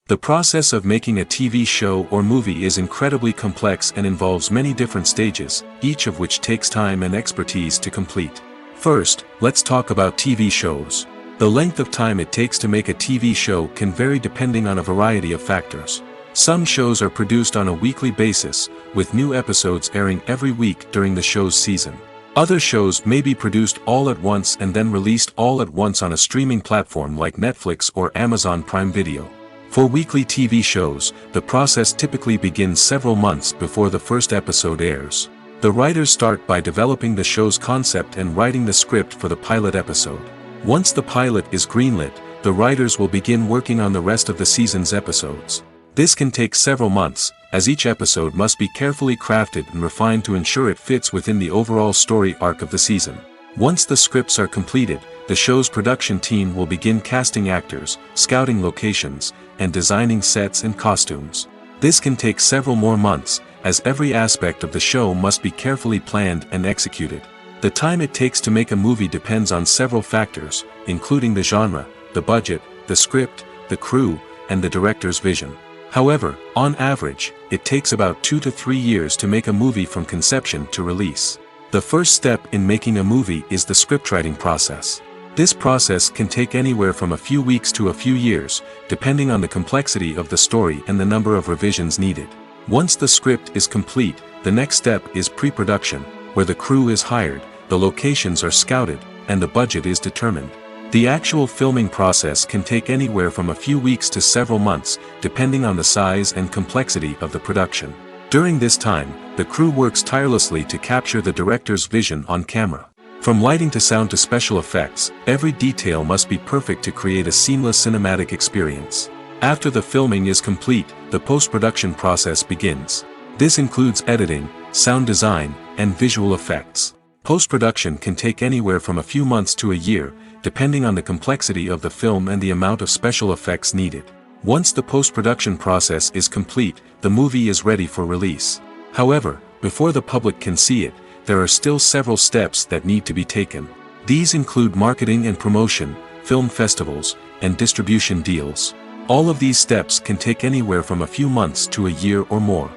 The process of making a TV show or movie is incredibly complex and involves many different stages, each of which takes time and expertise to complete. First, let's talk about TV shows. The length of time it takes to make a TV show can vary depending on a variety of factors. Some shows are produced on a weekly basis, with new episodes airing every week during the show's season. Other shows may be produced all at once and then released all at once on a streaming platform like Netflix or Amazon Prime Video. For weekly TV shows, the process typically begins several months before the first episode airs. The writers start by developing the show's concept and writing the script for the pilot episode. Once the pilot is greenlit, the writers will begin working on the rest of the season's episodes. This can take several months, as each episode must be carefully crafted and refined to ensure it fits within the overall story arc of the season. Once the scripts are completed, the show's production team will begin casting actors, scouting locations, and designing sets and costumes. This can take several more months, as every aspect of the show must be carefully planned and executed. The time it takes to make a movie depends on several factors, including the genre, the budget, the script, the crew, and the director's vision. However, on average, it takes about 2 to 3 years to make a movie from conception to release. The first step in making a movie is the scriptwriting process. This process can take anywhere from a few weeks to a few years, depending on the complexity of the story and the number of revisions needed. Once the script is complete, the next step is pre-production, where the crew is hired, the locations are scouted, and the budget is determined. The actual filming process can take anywhere from a few weeks to several months, depending on the size and complexity of the production. During this time, the crew works tirelessly to capture the director's vision on camera. From lighting to sound to special effects, every detail must be perfect to create a seamless cinematic experience. After the filming is complete, the post-production process begins. This includes editing, sound design, and visual effects. Post-production can take anywhere from a few months to a year, depending on the complexity of the film and the amount of special effects needed. Once the post-production process is complete, the movie is ready for release. However, before the public can see it, there are still several steps that need to be taken. These include marketing and promotion, film festivals, and distribution deals. All of these steps can take anywhere from a few months to a year or more.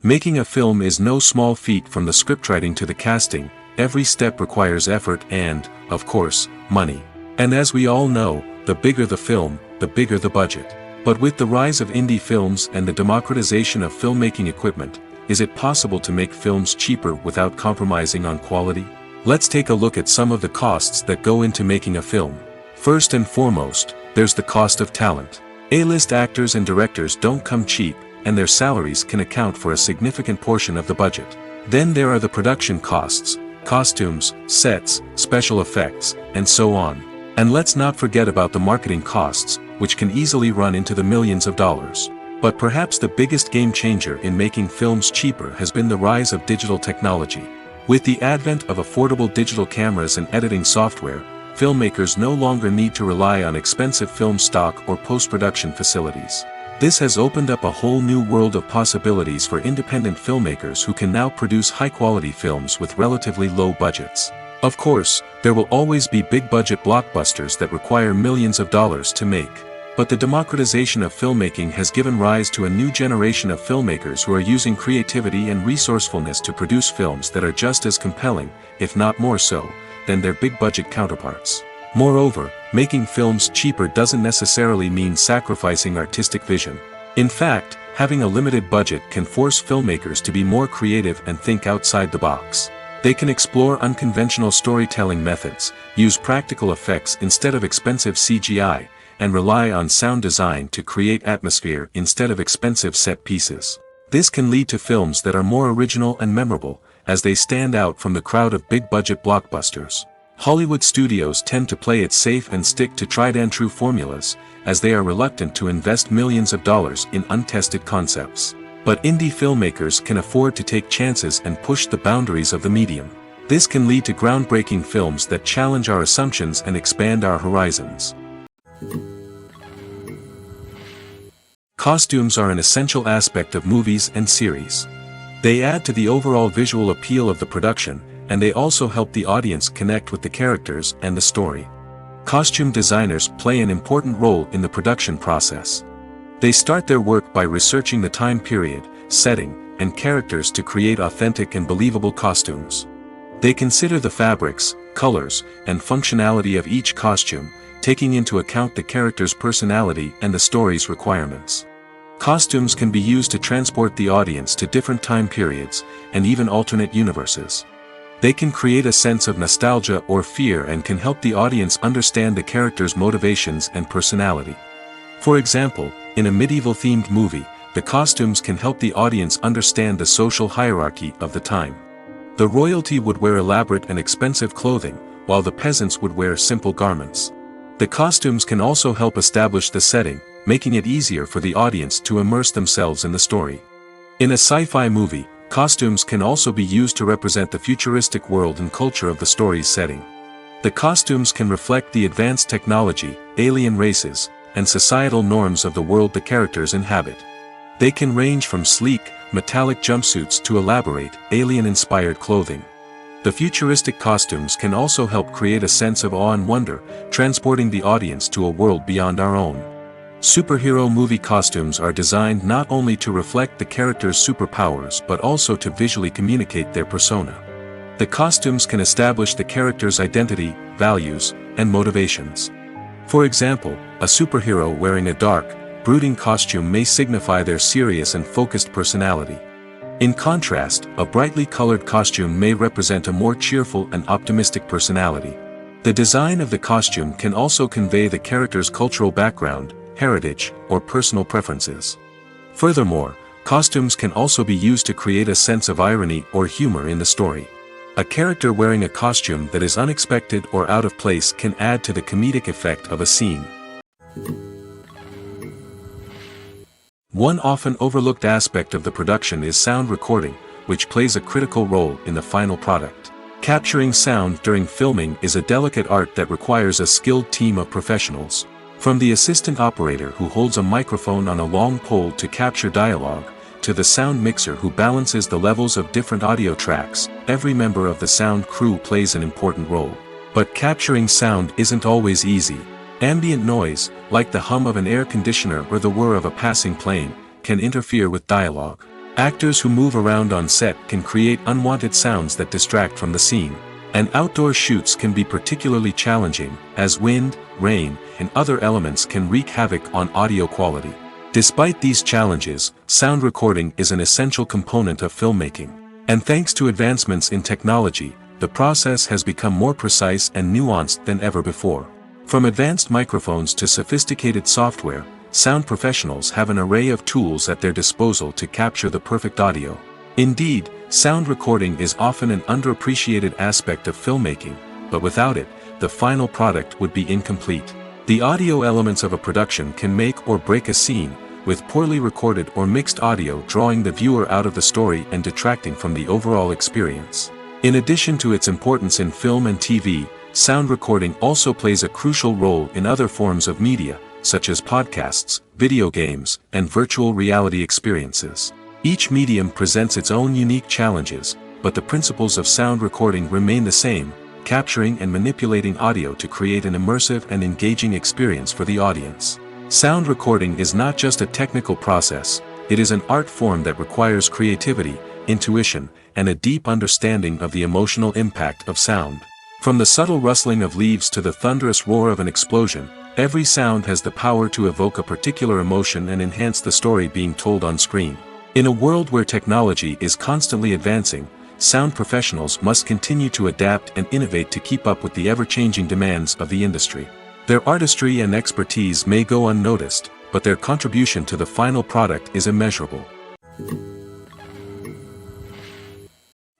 Making a film is no small feat. From the scriptwriting to the casting, every step requires effort and, of course, money. And as we all know, the bigger the film, the bigger the budget. But with the rise of indie films and the democratization of filmmaking equipment, is it possible to make films cheaper without compromising on quality? Let's take a look at some of the costs that go into making a film. First and foremost, there's the cost of talent. A-list actors and directors don't come cheap, and their salaries can account for a significant portion of the budget. Then there are the production costs, costumes, sets, special effects, and so on. And let's not forget about the marketing costs, which can easily run into the millions of dollars. But perhaps the biggest game changer in making films cheaper has been the rise of digital technology. With the advent of affordable digital cameras and editing software, filmmakers no longer need to rely on expensive film stock or post-production facilities. This has opened up a whole new world of possibilities for independent filmmakers who can now produce high-quality films with relatively low budgets. Of course, there will always be big-budget blockbusters that require millions of dollars to make. But the democratization of filmmaking has given rise to a new generation of filmmakers who are using creativity and resourcefulness to produce films that are just as compelling, if not more so, than their big-budget counterparts. Moreover, making films cheaper doesn't necessarily mean sacrificing artistic vision. In fact, having a limited budget can force filmmakers to be more creative and think outside the box. They can explore unconventional storytelling methods, use practical effects instead of expensive CGI, and rely on sound design to create atmosphere instead of expensive set pieces. This can lead to films that are more original and memorable, as they stand out from the crowd of big-budget blockbusters. Hollywood studios tend to play it safe and stick to tried-and-true formulas, as they are reluctant to invest millions of dollars in untested concepts. But indie filmmakers can afford to take chances and push the boundaries of the medium. This can lead to groundbreaking films that challenge our assumptions and expand our horizons. Costumes are an essential aspect of movies and series. They add to the overall visual appeal of the production, and they also help the audience connect with the characters and the story. Costume designers play an important role in the production process. They start their work by researching the time period, setting, and characters to create authentic and believable costumes. They consider the fabrics, colors, and functionality of each costume, taking into account the character's personality and the story's requirements. Costumes can be used to transport the audience to different time periods, and even alternate universes. They can create a sense of nostalgia or fear and can help the audience understand the character's motivations and personality. For example, in a medieval-themed movie, the costumes can help the audience understand the social hierarchy of the time. The royalty would wear elaborate and expensive clothing, while the peasants would wear simple garments. The costumes can also help establish the setting, making it easier for the audience to immerse themselves in the story. In a sci-fi movie, costumes can also be used to represent the futuristic world and culture of the story's setting. The costumes can reflect the advanced technology, alien races, and societal norms of the world the characters inhabit. They can range from sleek, metallic jumpsuits to elaborate, alien-inspired clothing. The futuristic costumes can also help create a sense of awe and wonder, transporting the audience to a world beyond our own. Superhero movie costumes are designed not only to reflect the character's superpowers but also to visually communicate their persona. The costumes can establish the character's identity, values, and motivations. For example, a superhero wearing a dark, brooding costume may signify their serious and focused personality. In contrast, a brightly colored costume may represent a more cheerful and optimistic personality. The design of the costume can also convey the character's cultural background, heritage, or personal preferences. Furthermore, costumes can also be used to create a sense of irony or humor in the story. A character wearing a costume that is unexpected or out of place can add to the comedic effect of a scene. One often overlooked aspect of the production is sound recording, which plays a critical role in the final product. Capturing sound during filming is a delicate art that requires a skilled team of professionals. From the assistant operator who holds a microphone on a long pole to capture dialogue, to the sound mixer who balances the levels of different audio tracks, every member of the sound crew plays an important role. But capturing sound isn't always easy. Ambient noise, like the hum of an air conditioner or the whir of a passing plane, can interfere with dialogue. Actors who move around on set can create unwanted sounds that distract from the scene. And outdoor shoots can be particularly challenging, as wind, rain, and other elements can wreak havoc on audio quality. Despite these challenges, sound recording is an essential component of filmmaking. And thanks to advancements in technology, the process has become more precise and nuanced than ever before. From advanced microphones to sophisticated software, sound professionals have an array of tools at their disposal to capture the perfect audio. Indeed, sound recording is often an underappreciated aspect of filmmaking, but without it, the final product would be incomplete. The audio elements of a production can make or break a scene, with poorly recorded or mixed audio drawing the viewer out of the story and detracting from the overall experience. In addition to its importance in film and TV, sound recording also plays a crucial role in other forms of media, such as podcasts, video games, and virtual reality experiences. Each medium presents its own unique challenges, but the principles of sound recording remain the same: capturing and manipulating audio to create an immersive and engaging experience for the audience. Sound recording is not just a technical process, it is an art form that requires creativity, intuition, and a deep understanding of the emotional impact of sound. From the subtle rustling of leaves to the thunderous roar of an explosion, every sound has the power to evoke a particular emotion and enhance the story being told on screen. In a world where technology is constantly advancing, sound professionals must continue to adapt and innovate to keep up with the ever-changing demands of the industry. Their artistry and expertise may go unnoticed, but their contribution to the final product is immeasurable.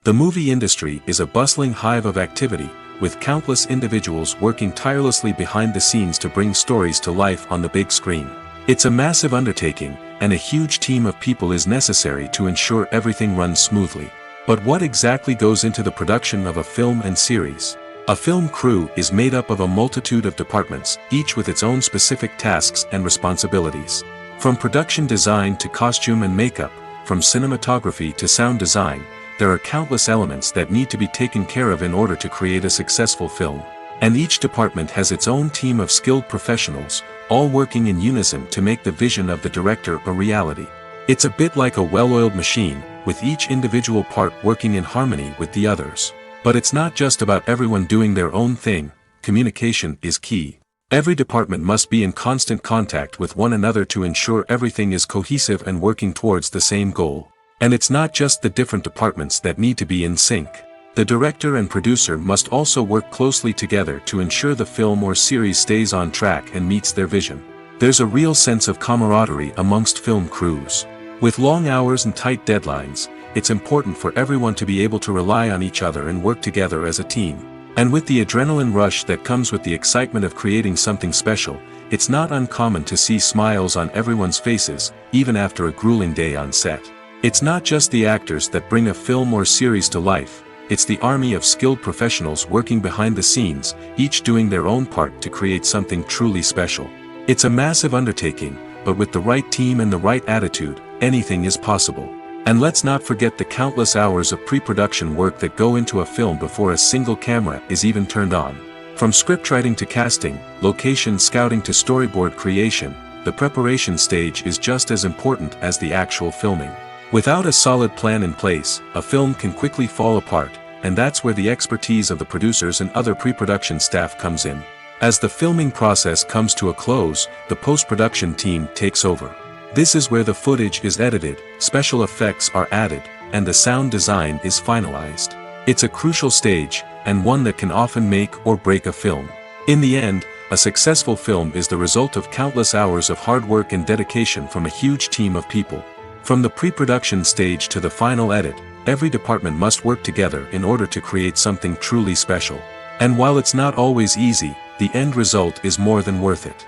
The movie industry is a bustling hive of activity, with countless individuals working tirelessly behind the scenes to bring stories to life on the big screen. It's a massive undertaking, and a huge team of people is necessary to ensure everything runs smoothly. But what exactly goes into the production of a film and series? A film crew is made up of a multitude of departments, each with its own specific tasks and responsibilities. From production design to costume and makeup, from cinematography to sound design, there are countless elements that need to be taken care of in order to create a successful film. And each department has its own team of skilled professionals, all working in unison to make the vision of the director a reality. It's a bit like a well-oiled machine, with each individual part working in harmony with the others. But it's not just about everyone doing their own thing. Communication is key. Every department must be in constant contact with one another to ensure everything is cohesive and working towards the same goal. And it's not just the different departments that need to be in sync. The director and producer must also work closely together to ensure the film or series stays on track and meets their vision. There's a real sense of camaraderie amongst film crews. With long hours and tight deadlines, it's important for everyone to be able to rely on each other and work together as a team. And with the adrenaline rush that comes with the excitement of creating something special, it's not uncommon to see smiles on everyone's faces, even after a grueling day on set. It's not just the actors that bring a film or series to life, it's the army of skilled professionals working behind the scenes, each doing their own part to create something truly special. It's a massive undertaking, but with the right team and the right attitude, anything is possible. And let's not forget the countless hours of pre-production work that go into a film before a single camera is even turned on. From scriptwriting to casting, location scouting to storyboard creation, the preparation stage is just as important as the actual filming. Without a solid plan in place, a film can quickly fall apart, and that's where the expertise of the producers and other pre-production staff comes in. As the filming process comes to a close, the post-production team takes over. This is where the footage is edited, special effects are added, and the sound design is finalized. It's a crucial stage, and one that can often make or break a film. In the end, a successful film is the result of countless hours of hard work and dedication from a huge team of people. From the pre-production stage to the final edit, every department must work together in order to create something truly special. And while it's not always easy, the end result is more than worth it.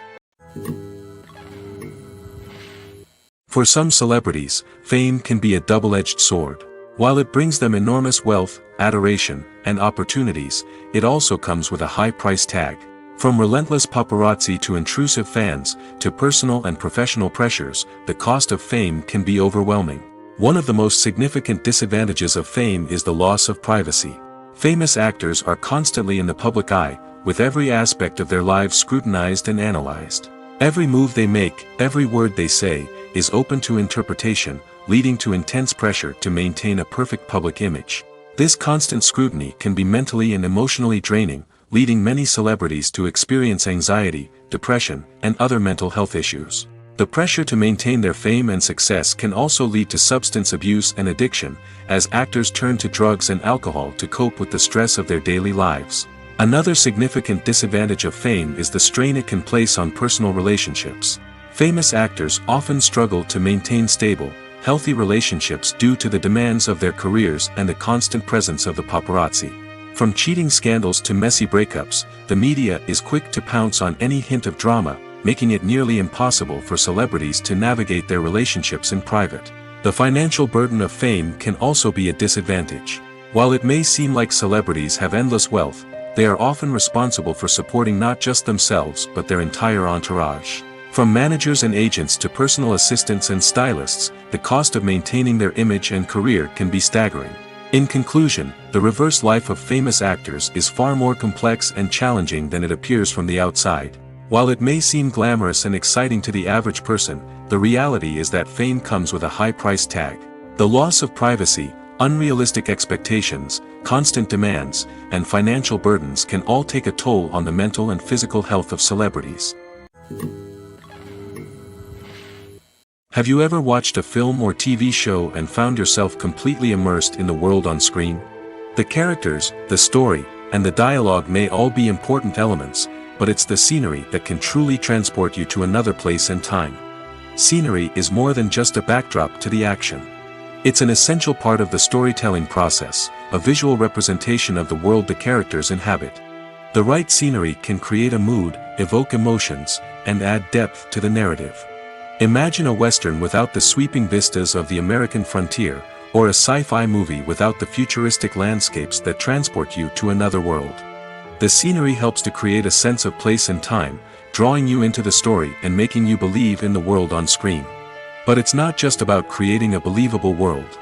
For some celebrities, fame can be a double-edged sword. While it brings them enormous wealth, adoration, and opportunities, it also comes with a high price tag. From relentless paparazzi to intrusive fans, to personal and professional pressures, the cost of fame can be overwhelming. One of the most significant disadvantages of fame is the loss of privacy. Famous actors are constantly in the public eye, with every aspect of their lives scrutinized and analyzed. Every move they make, every word they say, is open to interpretation, leading to intense pressure to maintain a perfect public image. This constant scrutiny can be mentally and emotionally draining, leading many celebrities to experience anxiety, depression, and other mental health issues. The pressure to maintain their fame and success can also lead to substance abuse and addiction, as actors turn to drugs and alcohol to cope with the stress of their daily lives. Another significant disadvantage of fame is the strain it can place on personal relationships. Famous actors often struggle to maintain stable, healthy relationships due to the demands of their careers and the constant presence of the paparazzi. From cheating scandals to messy breakups, the media is quick to pounce on any hint of drama, making it nearly impossible for celebrities to navigate their relationships in private. The financial burden of fame can also be a disadvantage. While it may seem like celebrities have endless wealth, they are often responsible for supporting not just themselves but their entire entourage. From managers and agents to personal assistants and stylists, the cost of maintaining their image and career can be staggering. In conclusion, the reverse life of famous actors is far more complex and challenging than it appears from the outside. While it may seem glamorous and exciting to the average person, the reality is that fame comes with a high price tag. The loss of privacy, unrealistic expectations, constant demands, and financial burdens can all take a toll on the mental and physical health of celebrities. Have you ever watched a film or TV show and found yourself completely immersed in the world on screen? The characters, the story, and the dialogue may all be important elements, but it's the scenery that can truly transport you to another place and time. Scenery is more than just a backdrop to the action. It's an essential part of the storytelling process, a visual representation of the world the characters inhabit. The right scenery can create a mood, evoke emotions, and add depth to the narrative. Imagine a Western without the sweeping vistas of the American frontier, or a sci-fi movie without the futuristic landscapes that transport you to another world. The scenery helps to create a sense of place and time, drawing you into the story and making you believe in the world on screen. But it's not just about creating a believable world.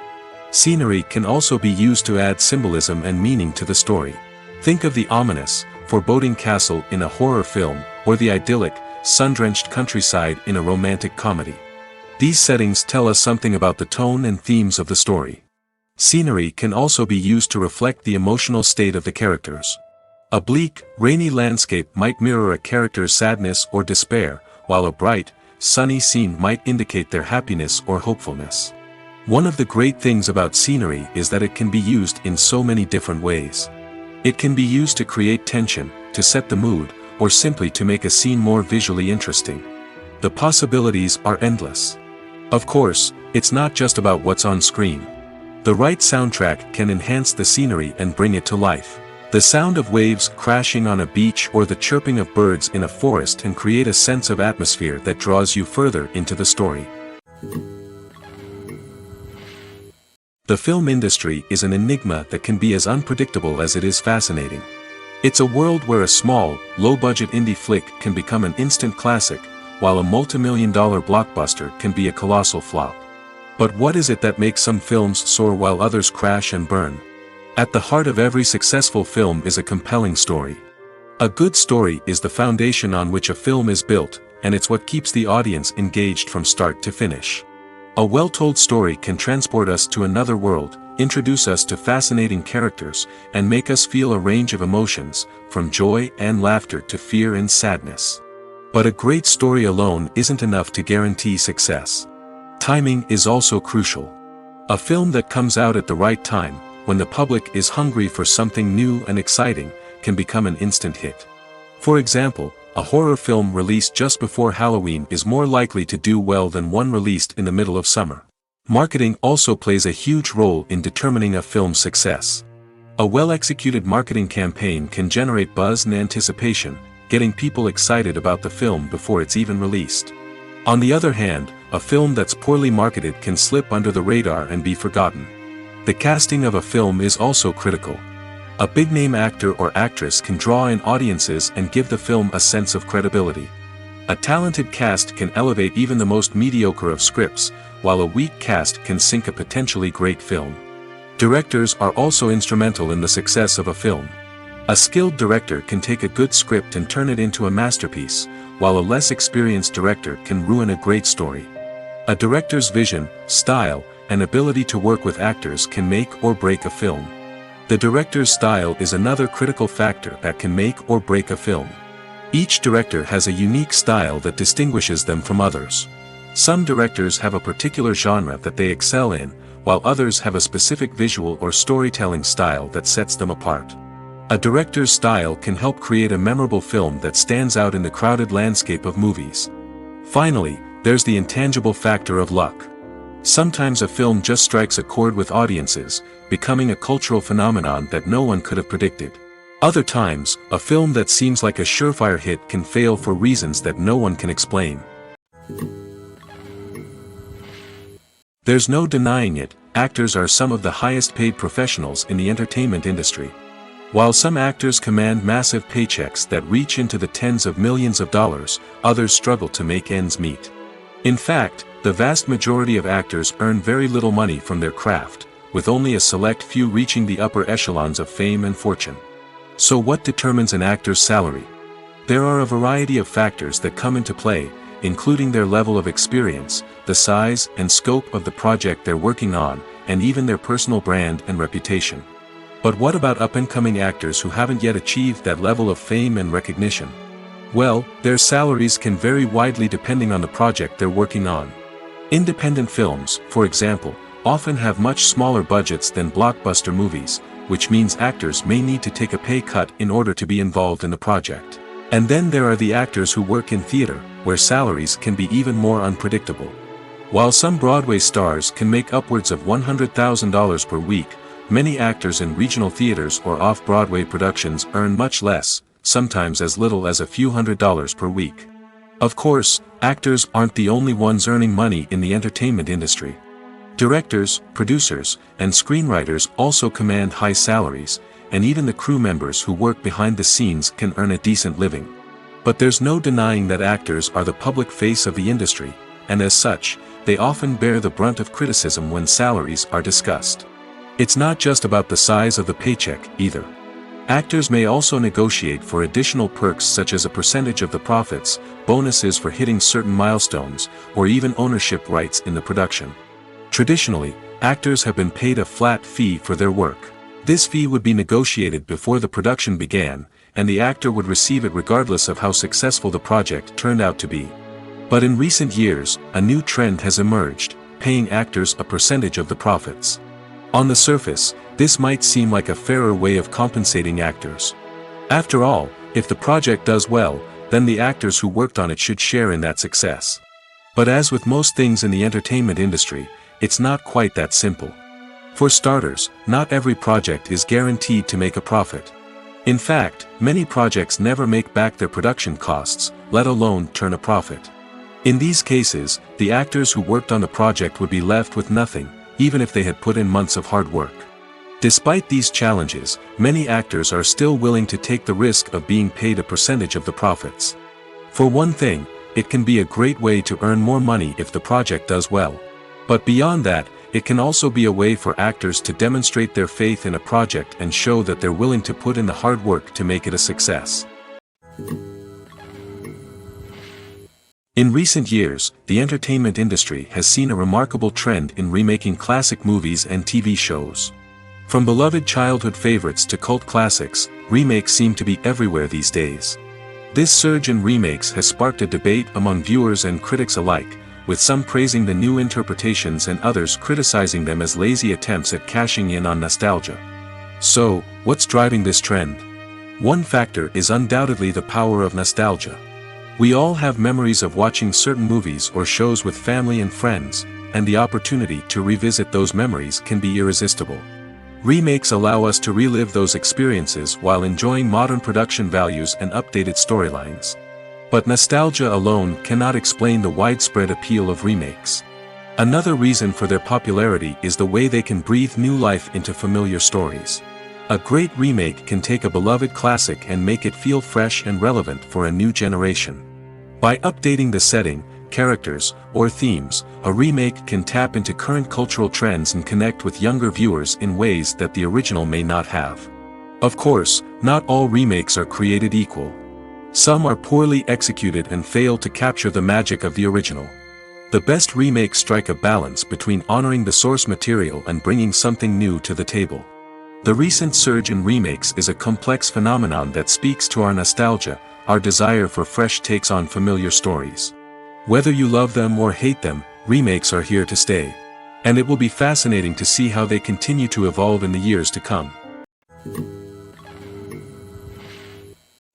Scenery can also be used to add symbolism and meaning to the story. Think of the ominous, foreboding castle in a horror film, or the idyllic, sun-drenched countryside in a romantic comedy. These settings tell us something about the tone and themes of the story. Scenery can also be used to reflect the emotional state of the characters. A bleak, rainy landscape might mirror a character's sadness or despair, while a bright, sunny scene might indicate their happiness or hopefulness. One of the great things about scenery is that it can be used in so many different ways. It can be used to create tension, to set the mood, or simply to make a scene more visually interesting. The possibilities are endless. Of course, it's not just about what's on screen. The right soundtrack can enhance the scenery and bring it to life. The sound of waves crashing on a beach or the chirping of birds in a forest can create a sense of atmosphere that draws you further into the story. The film industry is an enigma that can be as unpredictable as it is fascinating. It's a world where a small, low-budget indie flick can become an instant classic, while a multi-million-dollar blockbuster can be a colossal flop. But what is it that makes some films soar while others crash and burn? At the heart of every successful film is a compelling story. A good story is the foundation on which a film is built, and it's what keeps the audience engaged from start to finish. A well-told story can transport us to another world, introduce us to fascinating characters, and make us feel a range of emotions, from joy and laughter to fear and sadness. But a great story alone isn't enough to guarantee success. Timing is also crucial. A film that comes out at the right time, when the public is hungry for something new and exciting, can become an instant hit. For example, a horror film released just before Halloween is more likely to do well than one released in the middle of summer. Marketing also plays a huge role in determining a film's success. A well-executed marketing campaign can generate buzz and anticipation, getting people excited about the film before it's even released. On the other hand, a film that's poorly marketed can slip under the radar and be forgotten. The casting of a film is also critical. A big-name actor or actress can draw in audiences and give the film a sense of credibility. A talented cast can elevate even the most mediocre of scripts, while a weak cast can sink a potentially great film. Directors are also instrumental in the success of a film. A skilled director can take a good script and turn it into a masterpiece, while a less experienced director can ruin a great story. A director's vision, style, and ability to work with actors can make or break a film. The director's style is another critical factor that can make or break a film. Each director has a unique style that distinguishes them from others. Some directors have a particular genre that they excel in, while others have a specific visual or storytelling style that sets them apart. A director's style can help create a memorable film that stands out in the crowded landscape of movies. Finally, there's the intangible factor of luck. Sometimes a film just strikes a chord with audiences, becoming a cultural phenomenon that no one could have predicted. Other times, a film that seems like a surefire hit can fail for reasons that no one can explain. There's no denying it, actors are some of the highest-paid professionals in the entertainment industry. While some actors command massive paychecks that reach into the tens of millions of dollars, others struggle to make ends meet. In fact, the vast majority of actors earn very little money from their craft, with only a select few reaching the upper echelons of fame and fortune. So what determines an actor's salary? There are a variety of factors that come into play, including their level of experience, the size and scope of the project they're working on, and even their personal brand and reputation. But what about up-and-coming actors who haven't yet achieved that level of fame and recognition? Well, their salaries can vary widely depending on the project they're working on. Independent films, for example, often have much smaller budgets than blockbuster movies, which means actors may need to take a pay cut in order to be involved in the project. And then there are the actors who work in theater, where salaries can be even more unpredictable. While some Broadway stars can make upwards of $100,000 per week, many actors in regional theaters or off-Broadway productions earn much less, sometimes as little as a few $100s per week. Of course, actors aren't the only ones earning money in the entertainment industry. Directors, producers, and screenwriters also command high salaries, and even the crew members who work behind the scenes can earn a decent living. But there's no denying that actors are the public face of the industry, and as such, they often bear the brunt of criticism when salaries are discussed. It's not just about the size of the paycheck, either. Actors may also negotiate for additional perks such as a percentage of the profits, bonuses for hitting certain milestones, or even ownership rights in the production. Traditionally, actors have been paid a flat fee for their work. This fee would be negotiated before the production began, and the actor would receive it regardless of how successful the project turned out to be. But in recent years, a new trend has emerged, paying actors a percentage of the profits. On the surface, this might seem like a fairer way of compensating actors. After all, if the project does well, then the actors who worked on it should share in that success. But as with most things in the entertainment industry, it's not quite that simple. For starters, not every project is guaranteed to make a profit. In fact, many projects never make back their production costs, let alone turn a profit. In these cases, the actors who worked on the project would be left with nothing, even if they had put in months of hard work. Despite these challenges, many actors are still willing to take the risk of being paid a percentage of the profits. For one thing, it can be a great way to earn more money if the project does well. But beyond that, it can also be a way for actors to demonstrate their faith in a project and show that they're willing to put in the hard work to make it a success. In recent years, the entertainment industry has seen a remarkable trend in remaking classic movies and TV shows. From beloved childhood favorites to cult classics, remakes seem to be everywhere these days. This surge in remakes has sparked a debate among viewers and critics alike, with some praising the new interpretations and others criticizing them as lazy attempts at cashing in on nostalgia. So, what's driving this trend? One factor is undoubtedly the power of nostalgia. We all have memories of watching certain movies or shows with family and friends, and the opportunity to revisit those memories can be irresistible. Remakes allow us to relive those experiences while enjoying modern production values and updated storylines. But nostalgia alone cannot explain the widespread appeal of remakes. Another reason for their popularity is the way they can breathe new life into familiar stories. A great remake can take a beloved classic and make it feel fresh and relevant for a new generation. By updating the setting, characters, or themes, a remake can tap into current cultural trends and connect with younger viewers in ways that the original may not have. Of course, not all remakes are created equal. Some are poorly executed and fail to capture the magic of the original. The best remakes strike a balance between honoring the source material and bringing something new to the table. The recent surge in remakes is a complex phenomenon that speaks to our nostalgia, our desire for fresh takes on familiar stories. Whether you love them or hate them, remakes are here to stay. And it will be fascinating to see how they continue to evolve in the years to come.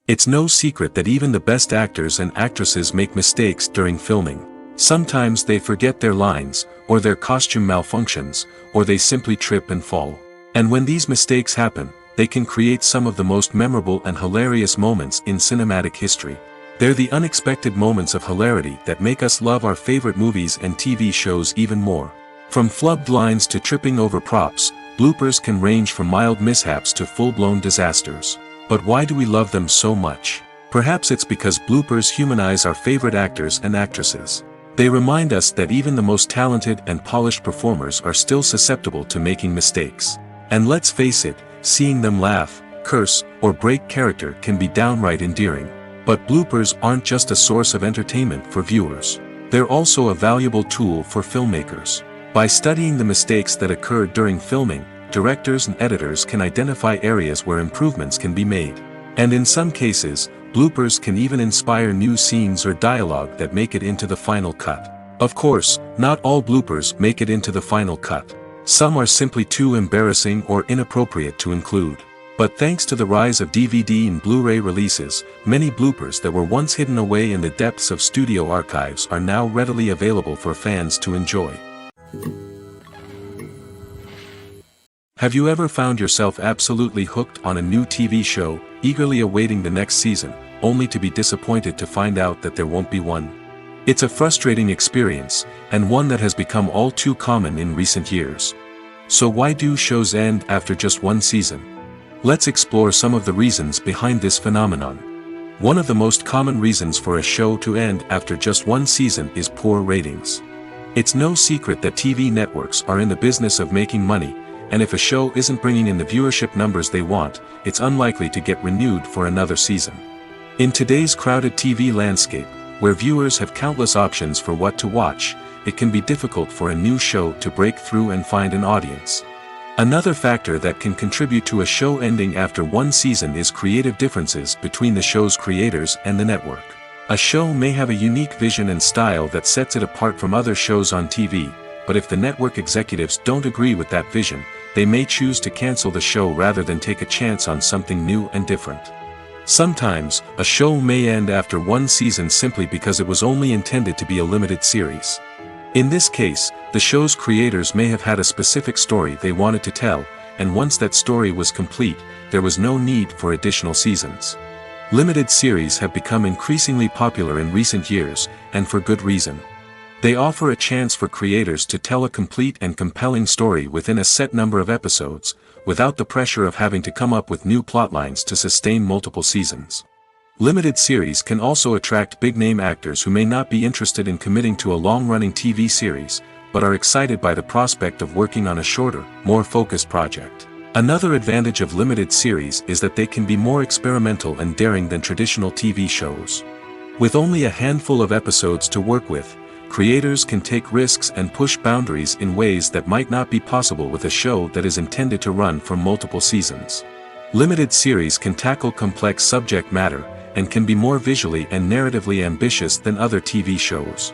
It's no secret that even the best actors and actresses make mistakes during filming. Sometimes they forget their lines, or their costume malfunctions, or they simply trip and fall. And when these mistakes happen, they can create some of the most memorable and hilarious moments in cinematic history. They're the unexpected moments of hilarity that make us love our favorite movies and TV shows even more. From flubbed lines to tripping over props, bloopers can range from mild mishaps to full-blown disasters. But why do we love them so much? Perhaps it's because bloopers humanize our favorite actors and actresses. They remind us that even the most talented and polished performers are still susceptible to making mistakes. And let's face it, seeing them laugh, curse, or break character can be downright endearing. But bloopers aren't just a source of entertainment for viewers. They're also a valuable tool for filmmakers. By studying the mistakes that occurred during filming, directors and editors can identify areas where improvements can be made. And in some cases, bloopers can even inspire new scenes or dialogue that make it into the final cut. Of course, not all bloopers make it into the final cut. Some are simply too embarrassing or inappropriate to include. But thanks to the rise of DVD and Blu-ray releases, many bloopers that were once hidden away in the depths of studio archives are now readily available for fans to enjoy. Have you ever found yourself absolutely hooked on a new TV show, eagerly awaiting the next season, only to be disappointed to find out that there won't be one? It's a frustrating experience, and one that has become all too common in recent years. So why do shows end after just one season? Let's explore some of the reasons behind this phenomenon. One of the most common reasons for a show to end after just one season is poor ratings. It's no secret that TV networks are in the business of making money, and if a show isn't bringing in the viewership numbers they want, it's unlikely to get renewed for another season. In today's crowded TV landscape, where viewers have countless options for what to watch, it can be difficult for a new show to break through and find an audience. Another factor that can contribute to a show ending after one season is creative differences between the show's creators and the network. A show may have a unique vision and style that sets it apart from other shows on TV, but if the network executives don't agree with that vision, they may choose to cancel the show rather than take a chance on something new and different. Sometimes, a show may end after one season simply because it was only intended to be a limited series. In this case, the show's creators may have had a specific story they wanted to tell, and once that story was complete, there was no need for additional seasons. Limited series have become increasingly popular in recent years, and for good reason. They offer a chance for creators to tell a complete and compelling story within a set number of episodes, without the pressure of having to come up with new plotlines to sustain multiple seasons. Limited series can also attract big-name actors who may not be interested in committing to a long-running TV series, but are excited by the prospect of working on a shorter, more focused project. Another advantage of limited series is that they can be more experimental and daring than traditional TV shows. With only a handful of episodes to work with, creators can take risks and push boundaries in ways that might not be possible with a show that is intended to run for multiple seasons. Limited series can tackle complex subject matter, and can be more visually and narratively ambitious than other TV shows.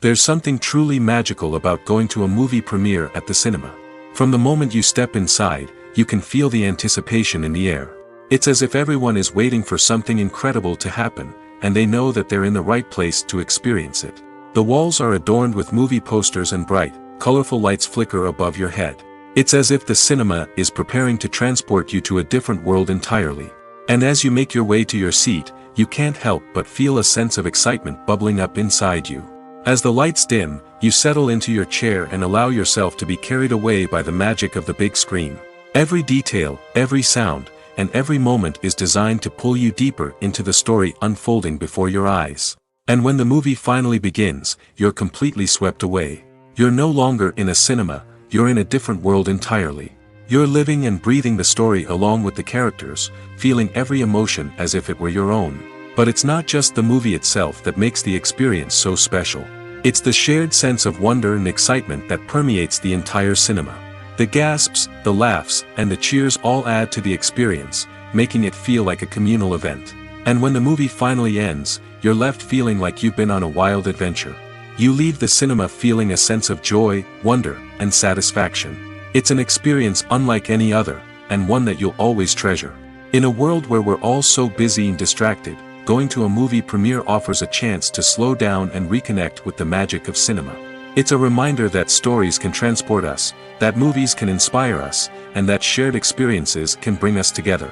There's something truly magical about going to a movie premiere at the cinema. From the moment you step inside, you can feel the anticipation in the air. It's as if everyone is waiting for something incredible to happen, and they know that they're in the right place to experience it. The walls are adorned with movie posters and bright, colorful lights flicker above your head. It's as if the cinema is preparing to transport you to a different world entirely. And as you make your way to your seat, you can't help but feel a sense of excitement bubbling up inside you. As the lights dim, you settle into your chair and allow yourself to be carried away by the magic of the big screen. Every detail, every sound, and every moment is designed to pull you deeper into the story unfolding before your eyes. And when the movie finally begins, you're completely swept away. You're no longer in a cinema, you're in a different world entirely. You're living and breathing the story along with the characters, feeling every emotion as if it were your own. But it's not just the movie itself that makes the experience so special. It's the shared sense of wonder and excitement that permeates the entire cinema. The gasps, the laughs, and the cheers all add to the experience, making it feel like a communal event. And when the movie finally ends, you're left feeling like you've been on a wild adventure. You leave the cinema feeling a sense of joy, wonder, and satisfaction. It's an experience unlike any other, and one that you'll always treasure. In a world where we're all so busy and distracted, going to a movie premiere offers a chance to slow down and reconnect with the magic of cinema. It's a reminder that stories can transport us, that movies can inspire us, and that shared experiences can bring us together.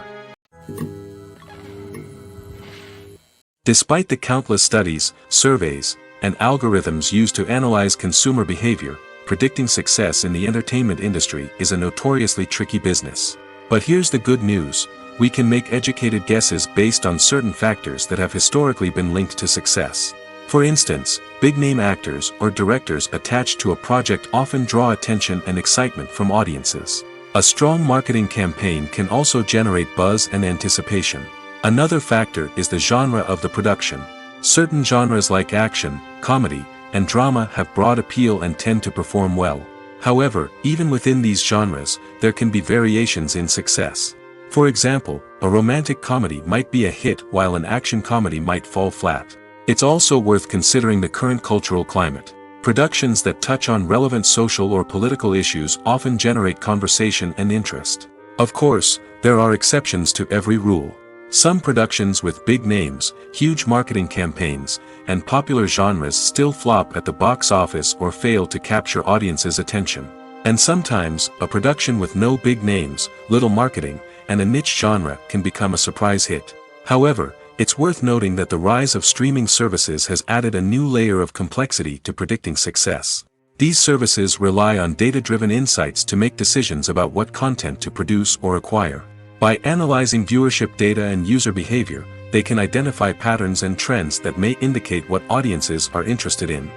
Despite the countless studies, surveys, and algorithms used to analyze consumer behavior, predicting success in the entertainment industry is a notoriously tricky business. But here's the good news: we can make educated guesses based on certain factors that have historically been linked to success. For instance, big-name actors or directors attached to a project often draw attention and excitement from audiences. A strong marketing campaign can also generate buzz and anticipation. Another factor is the genre of the production. Certain genres like action, comedy, and drama have broad appeal and tend to perform well. However, even within these genres, there can be variations in success. For example, a romantic comedy might be a hit while an action comedy might fall flat. It's also worth considering the current cultural climate. Productions that touch on relevant social or political issues often generate conversation and interest. Of course, there are exceptions to every rule. Some productions with big names, huge marketing campaigns, and popular genres still flop at the box office or fail to capture audiences' attention. And sometimes, a production with no big names, little marketing, and a niche genre can become a surprise hit. However, it's worth noting that the rise of streaming services has added a new layer of complexity to predicting success. These services rely on data-driven insights to make decisions about what content to produce or acquire. By analyzing viewership data and user behavior, they can identify patterns and trends that may indicate what audiences are interested in.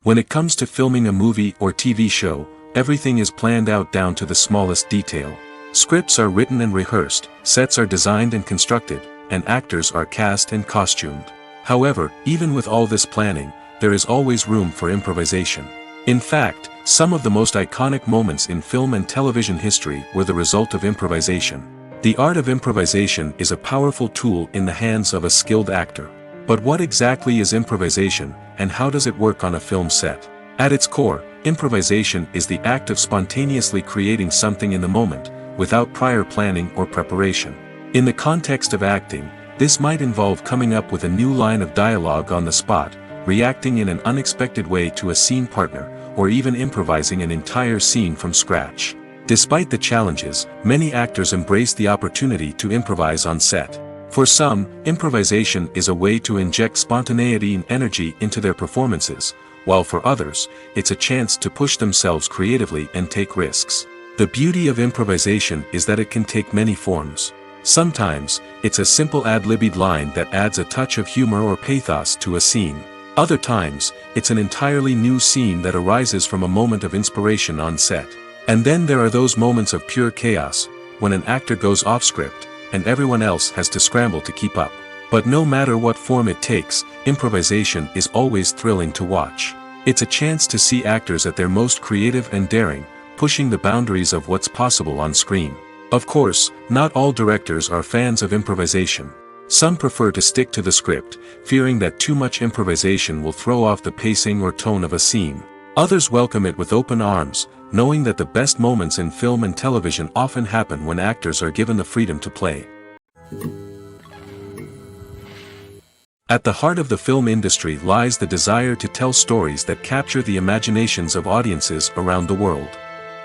When it comes to filming a movie or TV show, everything is planned out down to the smallest detail. Scripts are written and rehearsed, sets are designed and constructed, and actors are cast and costumed. However, even with all this planning, there is always room for improvisation. In fact, some of the most iconic moments in film and television history were the result of improvisation. The art of improvisation is a powerful tool in the hands of a skilled actor. But what exactly is improvisation, and how does it work on a film set? At its core, improvisation is the act of spontaneously creating something in the moment, without prior planning or preparation. In the context of acting, this might involve coming up with a new line of dialogue on the spot, reacting in an unexpected way to a scene partner, or even improvising an entire scene from scratch. Despite the challenges, many actors embrace the opportunity to improvise on set. For some, improvisation is a way to inject spontaneity and energy into their performances, while for others, it's a chance to push themselves creatively and take risks. The beauty of improvisation is that it can take many forms. Sometimes, it's a simple ad-libbed line that adds a touch of humor or pathos to a scene. Other times, it's an entirely new scene that arises from a moment of inspiration on set. And then there are those moments of pure chaos, when an actor goes off script, and everyone else has to scramble to keep up. But no matter what form it takes, improvisation is always thrilling to watch. It's a chance to see actors at their most creative and daring, pushing the boundaries of what's possible on screen. Of course, not all directors are fans of improvisation. Some prefer to stick to the script, fearing that too much improvisation will throw off the pacing or tone of a scene. Others welcome it with open arms, knowing that the best moments in film and television often happen when actors are given the freedom to play. At the heart of the film industry lies the desire to tell stories that capture the imaginations of audiences around the world.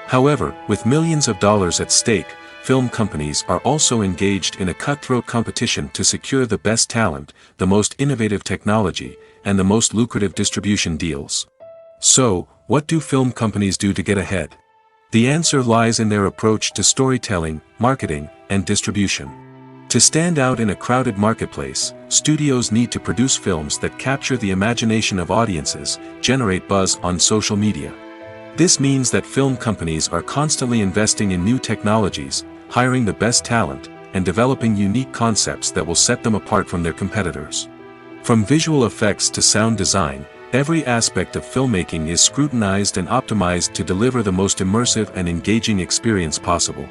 However, with millions of dollars at stake, film companies are also engaged in a cutthroat competition to secure the best talent, the most innovative technology, and the most lucrative distribution deals. So, what do film companies do to get ahead? The answer lies in their approach to storytelling, marketing, and distribution. To stand out in a crowded marketplace, studios need to produce films that capture the imagination of audiences, generate buzz on social media. This means that film companies are constantly investing in new technologies, hiring the best talent, and developing unique concepts that will set them apart from their competitors. From visual effects to sound design, every aspect of filmmaking is scrutinized and optimized to deliver the most immersive and engaging experience possible.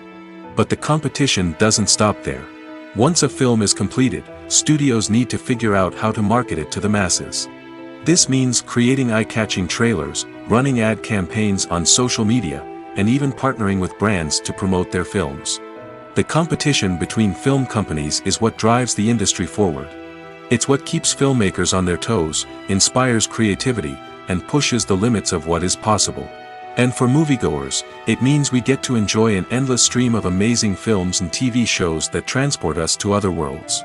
But the competition doesn't stop there. Once a film is completed, studios need to figure out how to market it to the masses. This means creating eye-catching trailers, running ad campaigns on social media, and even partnering with brands to promote their films. The competition between film companies is what drives the industry forward. It's what keeps filmmakers on their toes, inspires creativity, and pushes the limits of what is possible. And for moviegoers, it means we get to enjoy an endless stream of amazing films and TV shows that transport us to other worlds.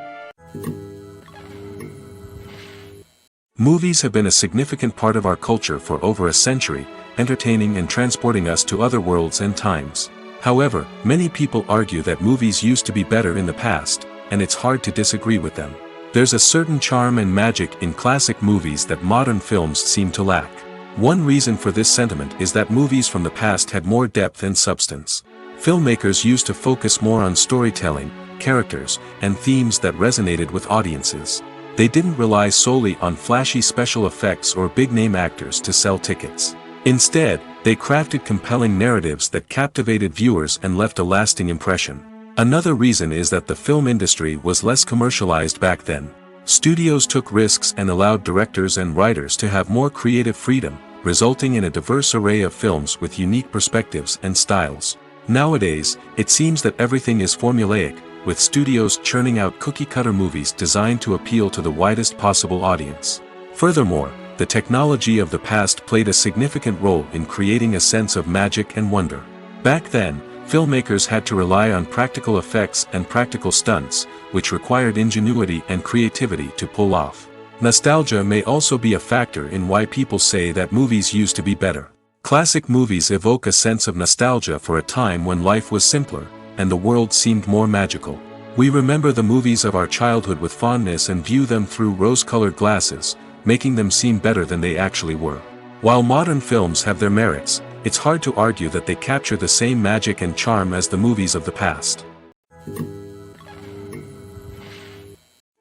Movies have been a significant part of our culture for over a century, entertaining and transporting us to other worlds and times. However, many people argue that movies used to be better in the past, and it's hard to disagree with them. There's a certain charm and magic in classic movies that modern films seem to lack. One reason for this sentiment is that movies from the past had more depth and substance. Filmmakers used to focus more on storytelling, characters, and themes that resonated with audiences. They didn't rely solely on flashy special effects or big-name actors to sell tickets. Instead, they crafted compelling narratives that captivated viewers and left a lasting impression. Another reason is that the film industry was less commercialized back then. Studios took risks and allowed directors and writers to have more creative freedom, resulting in a diverse array of films with unique perspectives and styles. Nowadays, it seems that everything is formulaic, with studios churning out cookie-cutter movies designed to appeal to the widest possible audience. Furthermore, the technology of the past played a significant role in creating a sense of magic and wonder. Back then, filmmakers had to rely on practical effects and practical stunts, which required ingenuity and creativity to pull off. Nostalgia may also be a factor in why people say that movies used to be better. Classic movies evoke a sense of nostalgia for a time when life was simpler, and the world seemed more magical. We remember the movies of our childhood with fondness and view them through rose-colored glasses, making them seem better than they actually were. While modern films have their merits, it's hard to argue that they capture the same magic and charm as the movies of the past.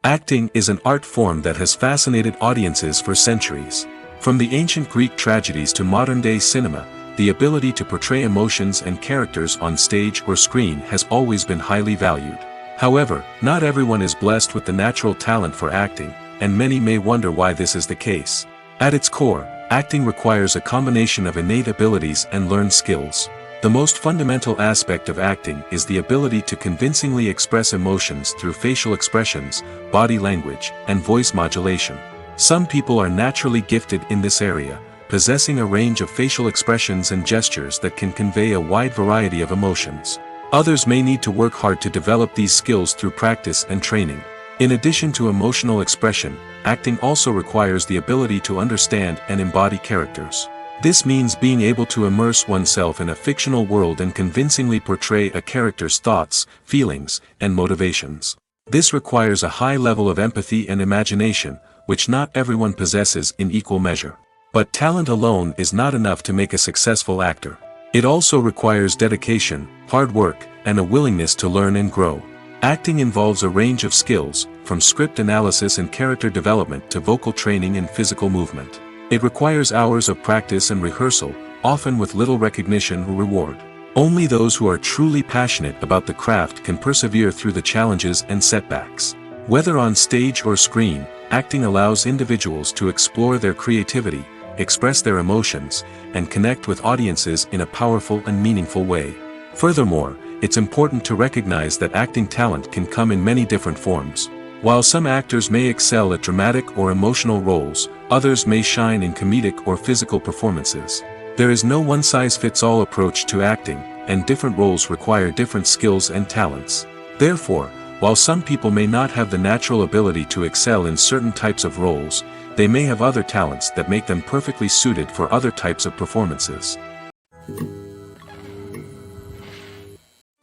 Acting is an art form that has fascinated audiences for centuries. From the ancient Greek tragedies to modern-day cinema, the ability to portray emotions and characters on stage or screen has always been highly valued. However, not everyone is blessed with the natural talent for acting, and many may wonder why this is the case. At its core, acting requires a combination of innate abilities and learned skills. The most fundamental aspect of acting is the ability to convincingly express emotions through facial expressions, body language, and voice modulation. Some people are naturally gifted in this area, possessing a range of facial expressions and gestures that can convey a wide variety of emotions. Others may need to work hard to develop these skills through practice and training. In addition to emotional expression, acting also requires the ability to understand and embody characters. This means being able to immerse oneself in a fictional world and convincingly portray a character's thoughts, feelings, and motivations. This requires a high level of empathy and imagination, which not everyone possesses in equal measure. But talent alone is not enough to make a successful actor. It also requires dedication, hard work, and a willingness to learn and grow. Acting involves a range of skills, from script analysis and character development to vocal training and physical movement. It requires hours of practice and rehearsal, often with little recognition or reward. Only those who are truly passionate about the craft can persevere through the challenges and setbacks. Whether on stage or screen, acting allows individuals to explore their creativity, express their emotions, and connect with audiences in a powerful and meaningful way. Furthermore, it's important to recognize that acting talent can come in many different forms. While some actors may excel at dramatic or emotional roles, others may shine in comedic or physical performances. There is no one-size-fits-all approach to acting, and different roles require different skills and talents. Therefore, while some people may not have the natural ability to excel in certain types of roles, they may have other talents that make them perfectly suited for other types of performances.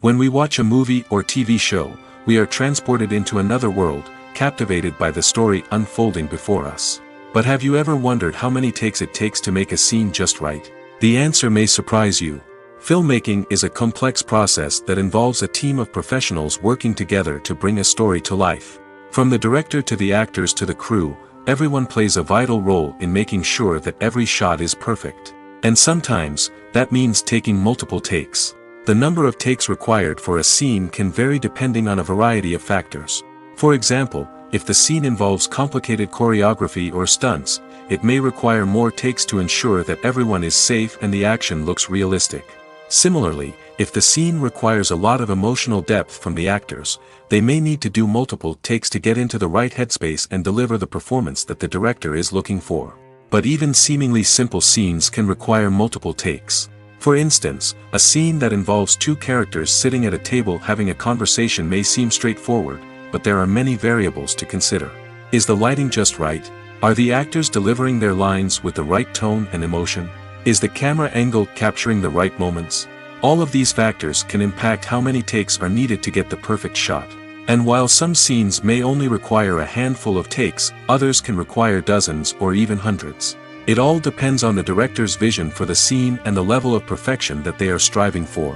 When we watch a movie or TV show, we are transported into another world, captivated by the story unfolding before us. But have you ever wondered how many takes it takes to make a scene just right? The answer may surprise you. Filmmaking is a complex process that involves a team of professionals working together to bring a story to life. From the director to the actors to the crew, everyone plays a vital role in making sure that every shot is perfect. And sometimes, that means taking multiple takes. The number of takes required for a scene can vary depending on a variety of factors. For example, if the scene involves complicated choreography or stunts, it may require more takes to ensure that everyone is safe and the action looks realistic. Similarly, if the scene requires a lot of emotional depth from the actors, they may need to do multiple takes to get into the right headspace and deliver the performance that the director is looking for. But even seemingly simple scenes can require multiple takes. For instance, a scene that involves two characters sitting at a table having a conversation may seem straightforward, but there are many variables to consider. Is the lighting just right? Are the actors delivering their lines with the right tone and emotion? Is the camera angle capturing the right moments? All of these factors can impact how many takes are needed to get the perfect shot. And while some scenes may only require a handful of takes, others can require dozens or even hundreds. It all depends on the director's vision for the scene and the level of perfection that they are striving for.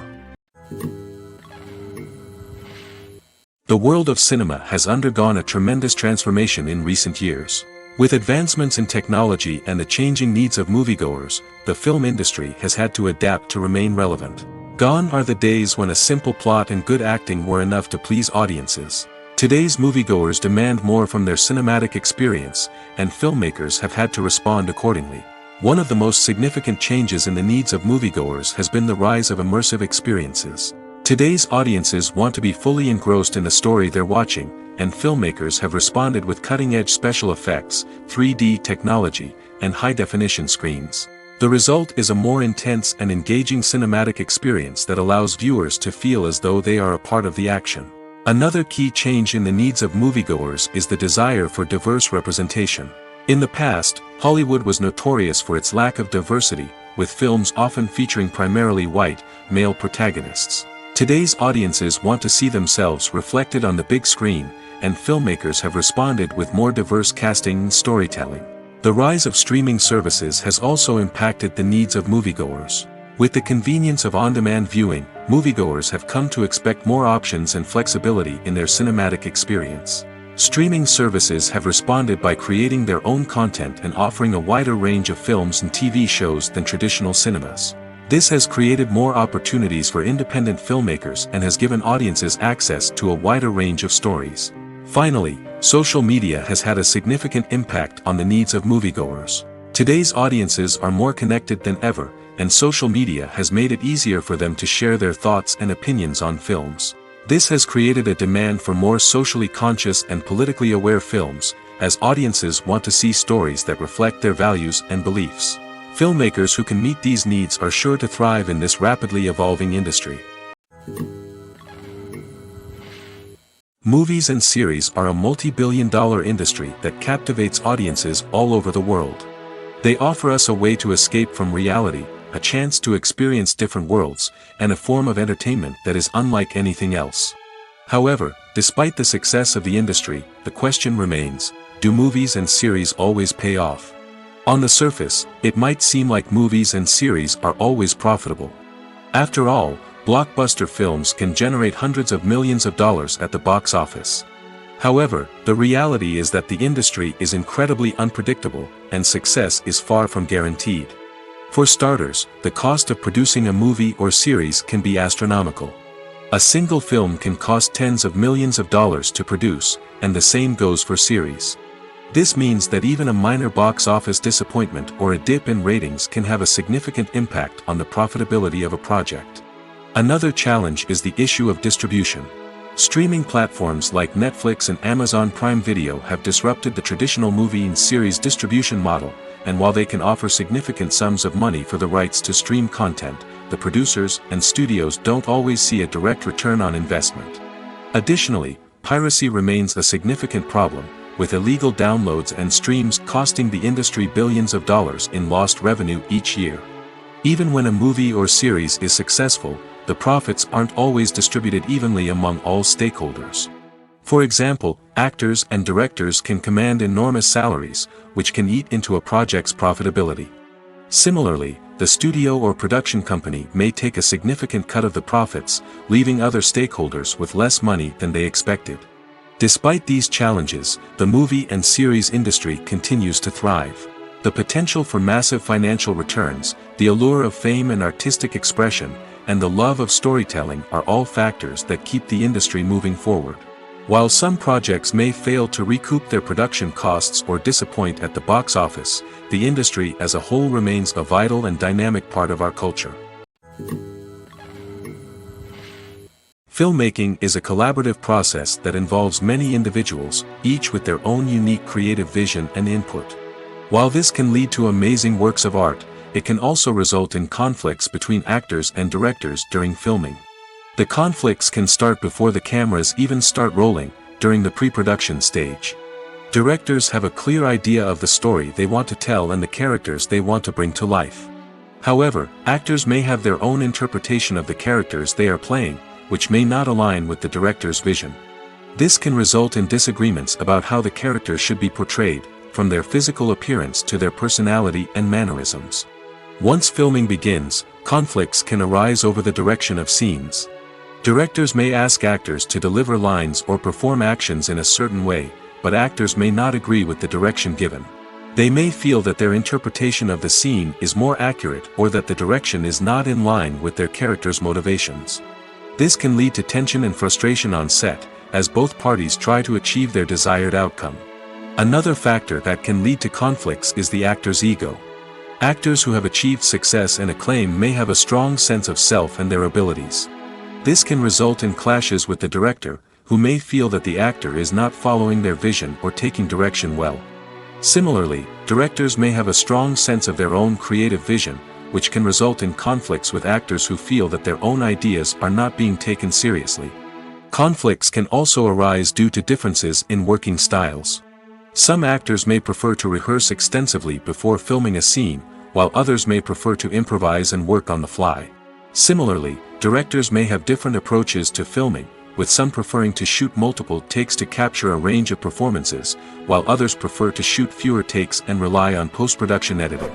The world of cinema has undergone a tremendous transformation in recent years. With advancements in technology and the changing needs of moviegoers, the film industry has had to adapt to remain relevant. Gone are the days when a simple plot and good acting were enough to please audiences. Today's moviegoers demand more from their cinematic experience, and filmmakers have had to respond accordingly. One of the most significant changes in the needs of moviegoers has been the rise of immersive experiences. Today's audiences want to be fully engrossed in the story they're watching, and filmmakers have responded with cutting-edge special effects, 3D technology, and high-definition screens. The result is a more intense and engaging cinematic experience that allows viewers to feel as though they are a part of the action. Another key change in the needs of moviegoers is the desire for diverse representation. In the past, Hollywood was notorious for its lack of diversity, with films often featuring primarily white, male protagonists. Today's audiences want to see themselves reflected on the big screen, and filmmakers have responded with more diverse casting and storytelling. The rise of streaming services has also impacted the needs of moviegoers. With the convenience of on-demand viewing, moviegoers have come to expect more options and flexibility in their cinematic experience. Streaming services have responded by creating their own content and offering a wider range of films and TV shows than traditional cinemas. This has created more opportunities for independent filmmakers and has given audiences access to a wider range of stories. Finally, social media has had a significant impact on the needs of moviegoers. Today's audiences are more connected than ever, and social media has made it easier for them to share their thoughts and opinions on films. This has created a demand for more socially conscious and politically aware films, as audiences want to see stories that reflect their values and beliefs. Filmmakers who can meet these needs are sure to thrive in this rapidly evolving industry. Movies and series are a multi-billion-dollar industry that captivates audiences all over the world. They offer us a way to escape from reality, a chance to experience different worlds, and a form of entertainment that is unlike anything else. However, despite the success of the industry, the question remains, do movies and series always pay off? On the surface, it might seem like movies and series are always profitable. After all, blockbuster films can generate hundreds of millions of dollars at the box office. However, the reality is that the industry is incredibly unpredictable, and success is far from guaranteed. For starters, the cost of producing a movie or series can be astronomical. A single film can cost tens of millions of dollars to produce, and the same goes for series. This means that even a minor box office disappointment or a dip in ratings can have a significant impact on the profitability of a project. Another challenge is the issue of distribution. Streaming platforms like Netflix and Amazon Prime Video have disrupted the traditional movie and series distribution model, and while they can offer significant sums of money for the rights to stream content, the producers and studios don't always see a direct return on investment. Additionally, piracy remains a significant problem, with illegal downloads and streams costing the industry billions of dollars in lost revenue each year. Even when a movie or series is successful, the profits aren't always distributed evenly among all stakeholders. For example, actors and directors can command enormous salaries, which can eat into a project's profitability. Similarly, the studio or production company may take a significant cut of the profits, leaving other stakeholders with less money than they expected. Despite these challenges, the movie and series industry continues to thrive. The potential for massive financial returns, the allure of fame and artistic expression, and the love of storytelling are all factors that keep the industry moving forward. While some projects may fail to recoup their production costs or disappoint at the box office, the industry as a whole remains a vital and dynamic part of our culture. Filmmaking is a collaborative process that involves many individuals, each with their own unique creative vision and input. While this can lead to amazing works of art, it can also result in conflicts between actors and directors during filming. The conflicts can start before the cameras even start rolling, during the pre-production stage. Directors have a clear idea of the story they want to tell and the characters they want to bring to life. However, actors may have their own interpretation of the characters they are playing, which may not align with the director's vision. This can result in disagreements about how the characters should be portrayed, from their physical appearance to their personality and mannerisms. Once filming begins, conflicts can arise over the direction of scenes. Directors may ask actors to deliver lines or perform actions in a certain way, but actors may not agree with the direction given. They may feel that their interpretation of the scene is more accurate or that the direction is not in line with their character's motivations. This can lead to tension and frustration on set, as both parties try to achieve their desired outcome. Another factor that can lead to conflicts is the actor's ego. Actors who have achieved success and acclaim may have a strong sense of self and their abilities. This can result in clashes with the director, who may feel that the actor is not following their vision or taking direction well. Similarly, directors may have a strong sense of their own creative vision, which can result in conflicts with actors who feel that their own ideas are not being taken seriously. Conflicts can also arise due to differences in working styles. Some actors may prefer to rehearse extensively before filming a scene, while others may prefer to improvise and work on the fly. Similarly, directors may have different approaches to filming, with some preferring to shoot multiple takes to capture a range of performances, while others prefer to shoot fewer takes and rely on post-production editing.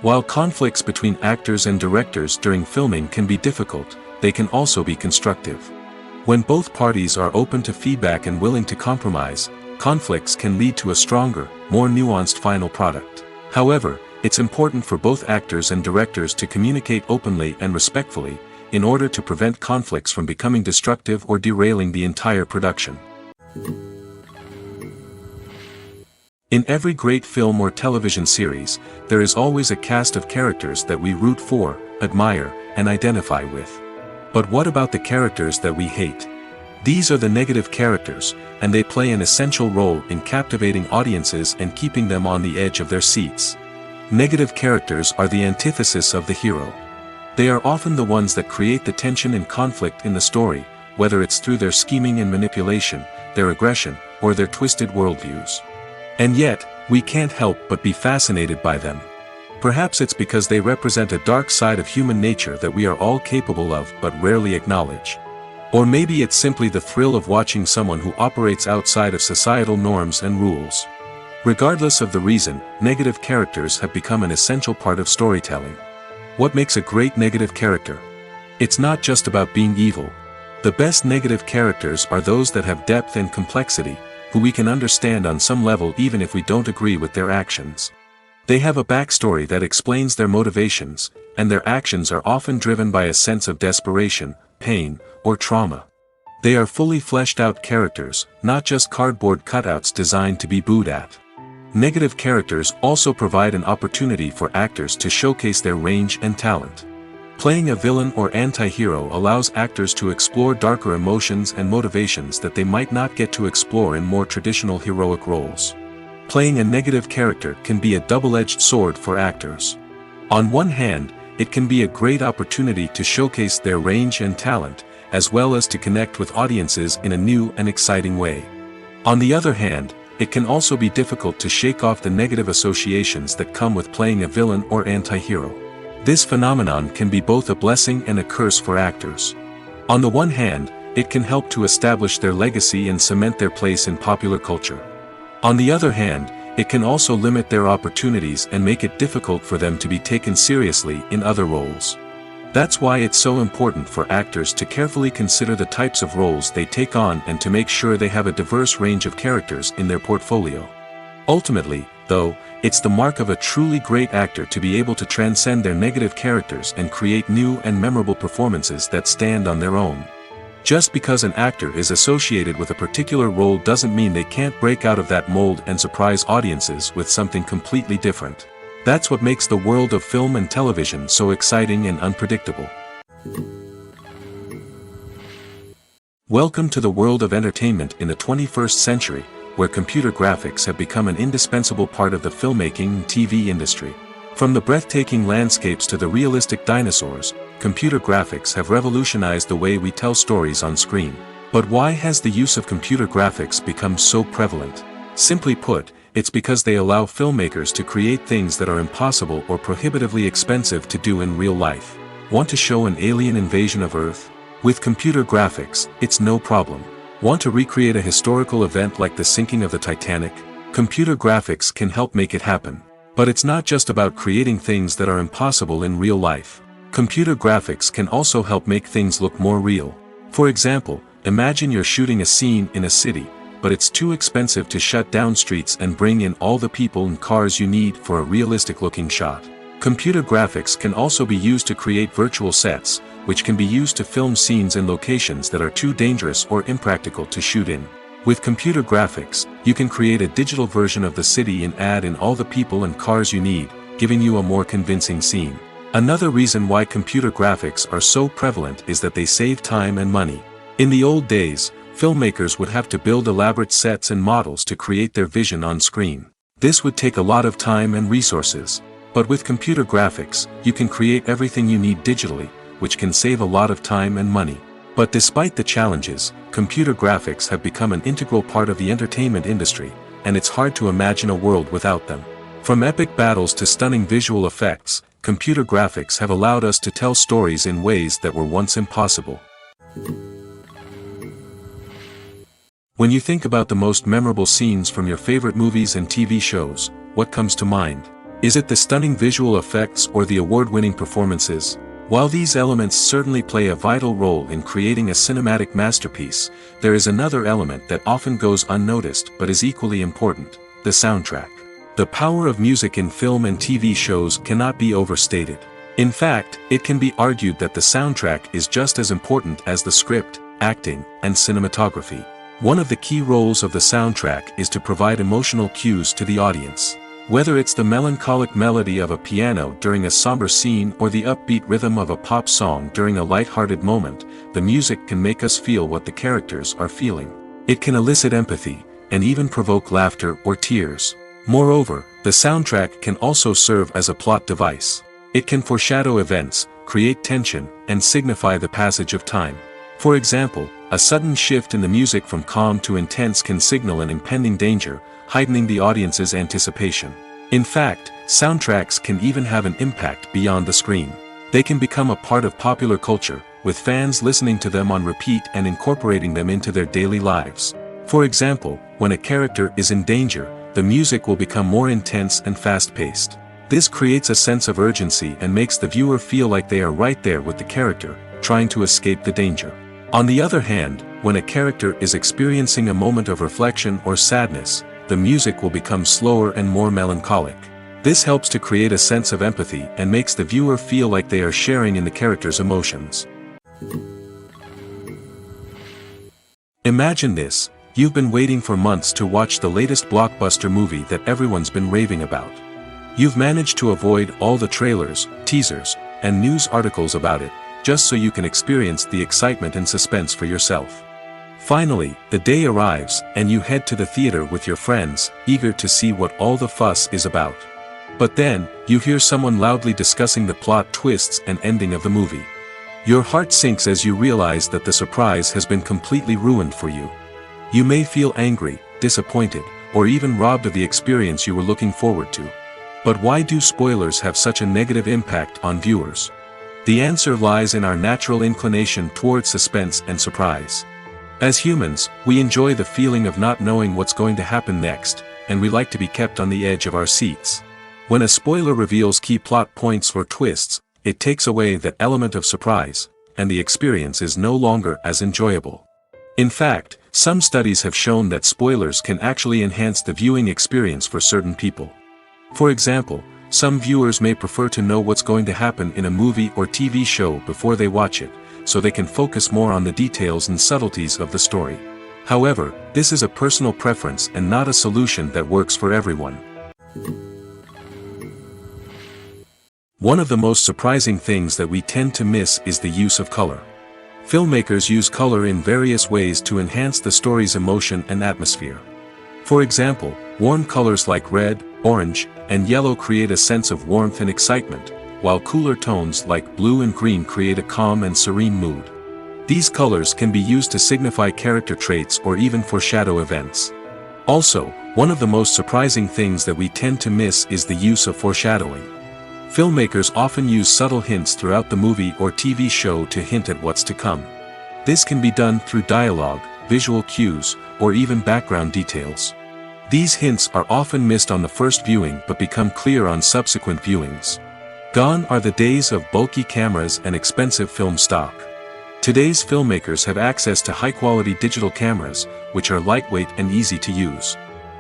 While conflicts between actors and directors during filming can be difficult, they can also be constructive. When both parties are open to feedback and willing to compromise, conflicts can lead to a stronger, more nuanced final product. However, it's important for both actors and directors to communicate openly and respectfully, in order to prevent conflicts from becoming destructive or derailing the entire production. In every great film or television series, there is always a cast of characters that we root for, admire, and identify with. But what about the characters that we hate? These are the negative characters, and they play an essential role in captivating audiences and keeping them on the edge of their seats. Negative characters are the antithesis of the hero. They are often the ones that create the tension and conflict in the story, whether it's through their scheming and manipulation, their aggression, or their twisted worldviews. And yet, we can't help but be fascinated by them. Perhaps it's because they represent a dark side of human nature that we are all capable of but rarely acknowledge. Or maybe it's simply the thrill of watching someone who operates outside of societal norms and rules. Regardless of the reason, negative characters have become an essential part of storytelling. What makes a great negative character? It's not just about being evil. The best negative characters are those that have depth and complexity, who we can understand on some level even if we don't agree with their actions. They have a backstory that explains their motivations, and their actions are often driven by a sense of desperation, pain, or trauma. They are fully fleshed out characters, not just cardboard cutouts designed to be booed at. Negative characters also provide an opportunity for actors to showcase their range and talent. Playing a villain or anti-hero allows actors to explore darker emotions and motivations that they might not get to explore in more traditional heroic roles. Playing a negative character can be a double-edged sword for actors. On one hand, it can be a great opportunity to showcase their range and talent, as well as to connect with audiences in a new and exciting way. On the other hand, it can also be difficult to shake off the negative associations that come with playing a villain or anti-hero. This phenomenon can be both a blessing and a curse for actors. On the one hand, it can help to establish their legacy and cement their place in popular culture. On the other hand, it can also limit their opportunities and make it difficult for them to be taken seriously in other roles. That's why it's so important for actors to carefully consider the types of roles they take on and to make sure they have a diverse range of characters in their portfolio. Ultimately, though, it's the mark of a truly great actor to be able to transcend their negative characters and create new and memorable performances that stand on their own. Just because an actor is associated with a particular role doesn't mean they can't break out of that mold and surprise audiences with something completely different. That's what makes the world of film and television so exciting and unpredictable. Welcome to the world of entertainment in the 21st century, where computer graphics have become an indispensable part of the filmmaking and TV industry. From the breathtaking landscapes to the realistic dinosaurs, computer graphics have revolutionized the way we tell stories on screen. But why has the use of computer graphics become so prevalent? Simply put, it's because they allow filmmakers to create things that are impossible or prohibitively expensive to do in real life. Want to show an alien invasion of Earth? With computer graphics, it's no problem. Want to recreate a historical event like the sinking of the Titanic? Computer graphics can help make it happen. But it's not just about creating things that are impossible in real life. Computer graphics can also help make things look more real. For example, imagine you're shooting a scene in a city, but it's too expensive to shut down streets and bring in all the people and cars you need for a realistic-looking shot. Computer graphics can also be used to create virtual sets, which can be used to film scenes in locations that are too dangerous or impractical to shoot in. With computer graphics, you can create a digital version of the city and add in all the people and cars you need, giving you a more convincing scene. Another reason why computer graphics are so prevalent is that they save time and money. In the old days, filmmakers would have to build elaborate sets and models to create their vision on screen. This would take a lot of time and resources. But with computer graphics, you can create everything you need digitally, which can save a lot of time and money. But despite the challenges, computer graphics have become an integral part of the entertainment industry, and it's hard to imagine a world without them. From epic battles to stunning visual effects, computer graphics have allowed us to tell stories in ways that were once impossible. When you think about the most memorable scenes from your favorite movies and TV shows, what comes to mind? Is it the stunning visual effects or the award-winning performances? While these elements certainly play a vital role in creating a cinematic masterpiece, there is another element that often goes unnoticed but is equally important: the soundtrack. The power of music in film and TV shows cannot be overstated. In fact, it can be argued that the soundtrack is just as important as the script, acting, and cinematography. One of the key roles of the soundtrack is to provide emotional cues to the audience. Whether it's the melancholic melody of a piano during a somber scene or the upbeat rhythm of a pop song during a light-hearted moment, the music can make us feel what the characters are feeling. It can elicit empathy, and even provoke laughter or tears. Moreover, the soundtrack can also serve as a plot device. It can foreshadow events, create tension, and signify the passage of time. For example, a sudden shift in the music from calm to intense can signal an impending danger, heightening the audience's anticipation. In fact, soundtracks can even have an impact beyond the screen. They can become a part of popular culture, with fans listening to them on repeat and incorporating them into their daily lives. For example, when a character is in danger, the music will become more intense and fast-paced. This creates a sense of urgency and makes the viewer feel like they are right there with the character, trying to escape the danger. On the other hand, when a character is experiencing a moment of reflection or sadness, the music will become slower and more melancholic. This helps to create a sense of empathy and makes the viewer feel like they are sharing in the character's emotions. Imagine this: you've been waiting for months to watch the latest blockbuster movie that everyone's been raving about. You've managed to avoid all the trailers, teasers, and news articles about it, just so you can experience the excitement and suspense for yourself. Finally, the day arrives, and you head to the theater with your friends, eager to see what all the fuss is about. But then, you hear someone loudly discussing the plot twists and ending of the movie. Your heart sinks as you realize that the surprise has been completely ruined for you. You may feel angry, disappointed, or even robbed of the experience you were looking forward to. But why do spoilers have such a negative impact on viewers? The answer lies in our natural inclination toward suspense and surprise. As humans, we enjoy the feeling of not knowing what's going to happen next, and we like to be kept on the edge of our seats. When a spoiler reveals key plot points or twists, it takes away that element of surprise, and the experience is no longer as enjoyable. In fact, some studies have shown that spoilers can actually enhance the viewing experience for certain people. For example, some viewers may prefer to know what's going to happen in a movie or TV show before they watch it, so they can focus more on the details and subtleties of the story. However, this is a personal preference and not a solution that works for everyone. One of the most surprising things that we tend to miss is the use of color. Filmmakers use color in various ways to enhance the story's emotion and atmosphere. For example, warm colors like red, orange, and yellow create a sense of warmth and excitement, while cooler tones like blue and green create a calm and serene mood. These colors can be used to signify character traits or even foreshadow events. Also, one of the most surprising things that we tend to miss is the use of foreshadowing. Filmmakers often use subtle hints throughout the movie or TV show to hint at what's to come. This can be done through dialogue, visual cues, or even background details. These hints are often missed on the first viewing but become clear on subsequent viewings. Gone are the days of bulky cameras and expensive film stock. Today's filmmakers have access to high-quality digital cameras, which are lightweight and easy to use.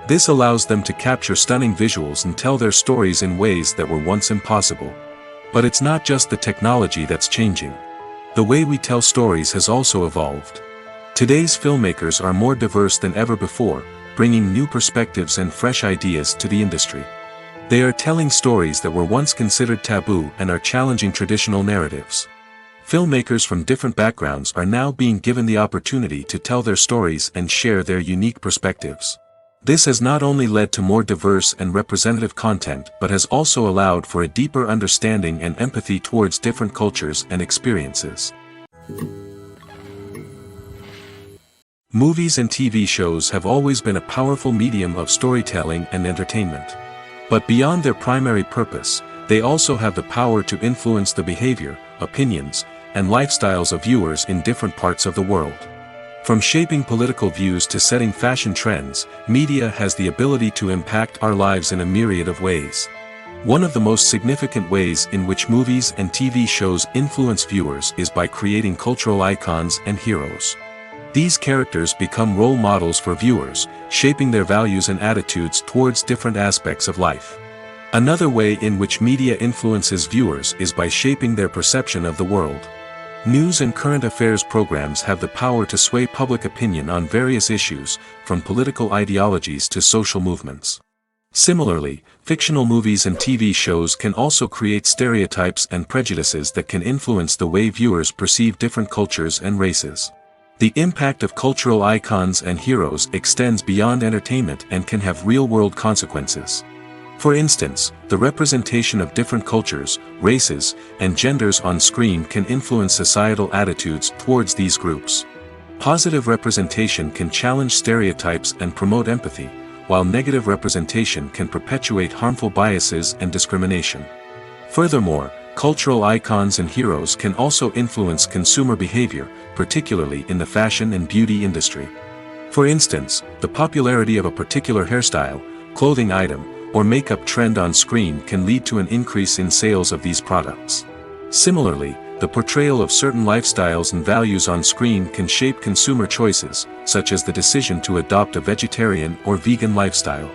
This allows them to capture stunning visuals and tell their stories in ways that were once impossible. But it's not just the technology that's changing. The way we tell stories has also evolved. Today's filmmakers are more diverse than ever before, bringing new perspectives and fresh ideas to the industry. They are telling stories that were once considered taboo and are challenging traditional narratives. Filmmakers from different backgrounds are now being given the opportunity to tell their stories and share their unique perspectives. This has not only led to more diverse and representative content but has also allowed for a deeper understanding and empathy towards different cultures and experiences. Movies and TV shows have always been a powerful medium of storytelling and entertainment. But beyond their primary purpose, they also have the power to influence the behavior, opinions, and lifestyles of viewers in different parts of the world. From shaping political views to setting fashion trends, media has the ability to impact our lives in a myriad of ways. One of the most significant ways in which movies and TV shows influence viewers is by creating cultural icons and heroes. These characters become role models for viewers, shaping their values and attitudes towards different aspects of life. Another way in which media influences viewers is by shaping their perception of the world. News and current affairs programs have the power to sway public opinion on various issues, from political ideologies to social movements. Similarly, fictional movies and TV shows can also create stereotypes and prejudices that can influence the way viewers perceive different cultures and races. The impact of cultural icons and heroes extends beyond entertainment and can have real-world consequences. For instance, the representation of different cultures, races, and genders on screen can influence societal attitudes towards these groups. Positive representation can challenge stereotypes and promote empathy, while negative representation can perpetuate harmful biases and discrimination. Furthermore, cultural icons and heroes can also influence consumer behavior, particularly in the fashion and beauty industry. For instance, the popularity of a particular hairstyle, clothing item, or makeup trend on screen can lead to an increase in sales of these products. Similarly, the portrayal of certain lifestyles and values on screen can shape consumer choices, such as the decision to adopt a vegetarian or vegan lifestyle.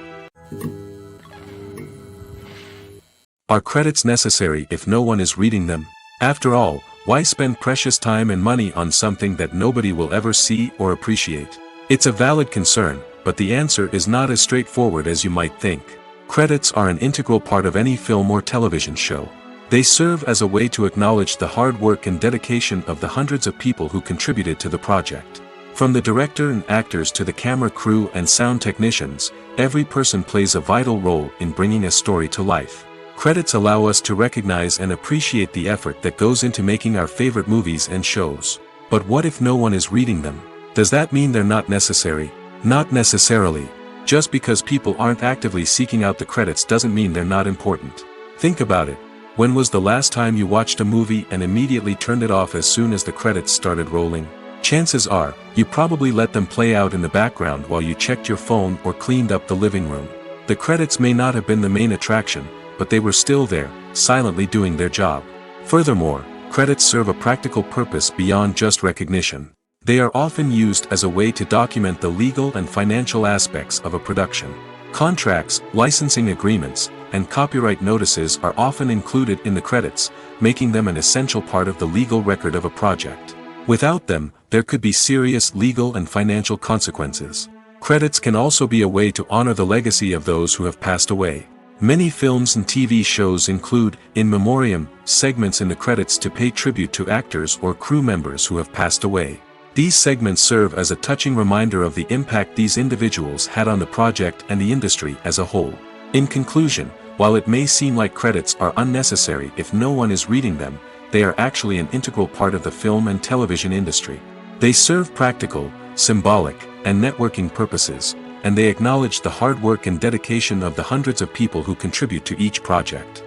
Are credits necessary if no one is reading them? After all, why spend precious time and money on something that nobody will ever see or appreciate? It's a valid concern, but the answer is not as straightforward as you might think. Credits are an integral part of any film or television show. They serve as a way to acknowledge the hard work and dedication of the hundreds of people who contributed to the project. From the director and actors to the camera crew and sound technicians, every person plays a vital role in bringing a story to life. Credits allow us to recognize and appreciate the effort that goes into making our favorite movies and shows. But what if no one is reading them? Does that mean they're not necessary? Not necessarily. Just because people aren't actively seeking out the credits doesn't mean they're not important. Think about it. When was the last time you watched a movie and immediately turned it off as soon as the credits started rolling? Chances are, you probably let them play out in the background while you checked your phone or cleaned up the living room. The credits may not have been the main attraction, but they were still there, silently doing their job. Furthermore, credits serve a practical purpose beyond just recognition. They are often used as a way to document the legal and financial aspects of a production. Contracts, licensing agreements, and copyright notices are often included in the credits, making them an essential part of the legal record of a project. Without them, there could be serious legal and financial consequences. Credits can also be a way to honor the legacy of those who have passed away. Many films and TV shows include in memoriam segments in the credits to pay tribute to actors or crew members who have passed away. These segments serve as a touching reminder of the impact these individuals had on the project and the industry as a whole. In conclusion, while it may seem like credits are unnecessary if no one is reading them, they are actually an integral part of the film and television industry. They serve practical, symbolic, and networking purposes, and they acknowledge the hard work and dedication of the hundreds of people who contribute to each project.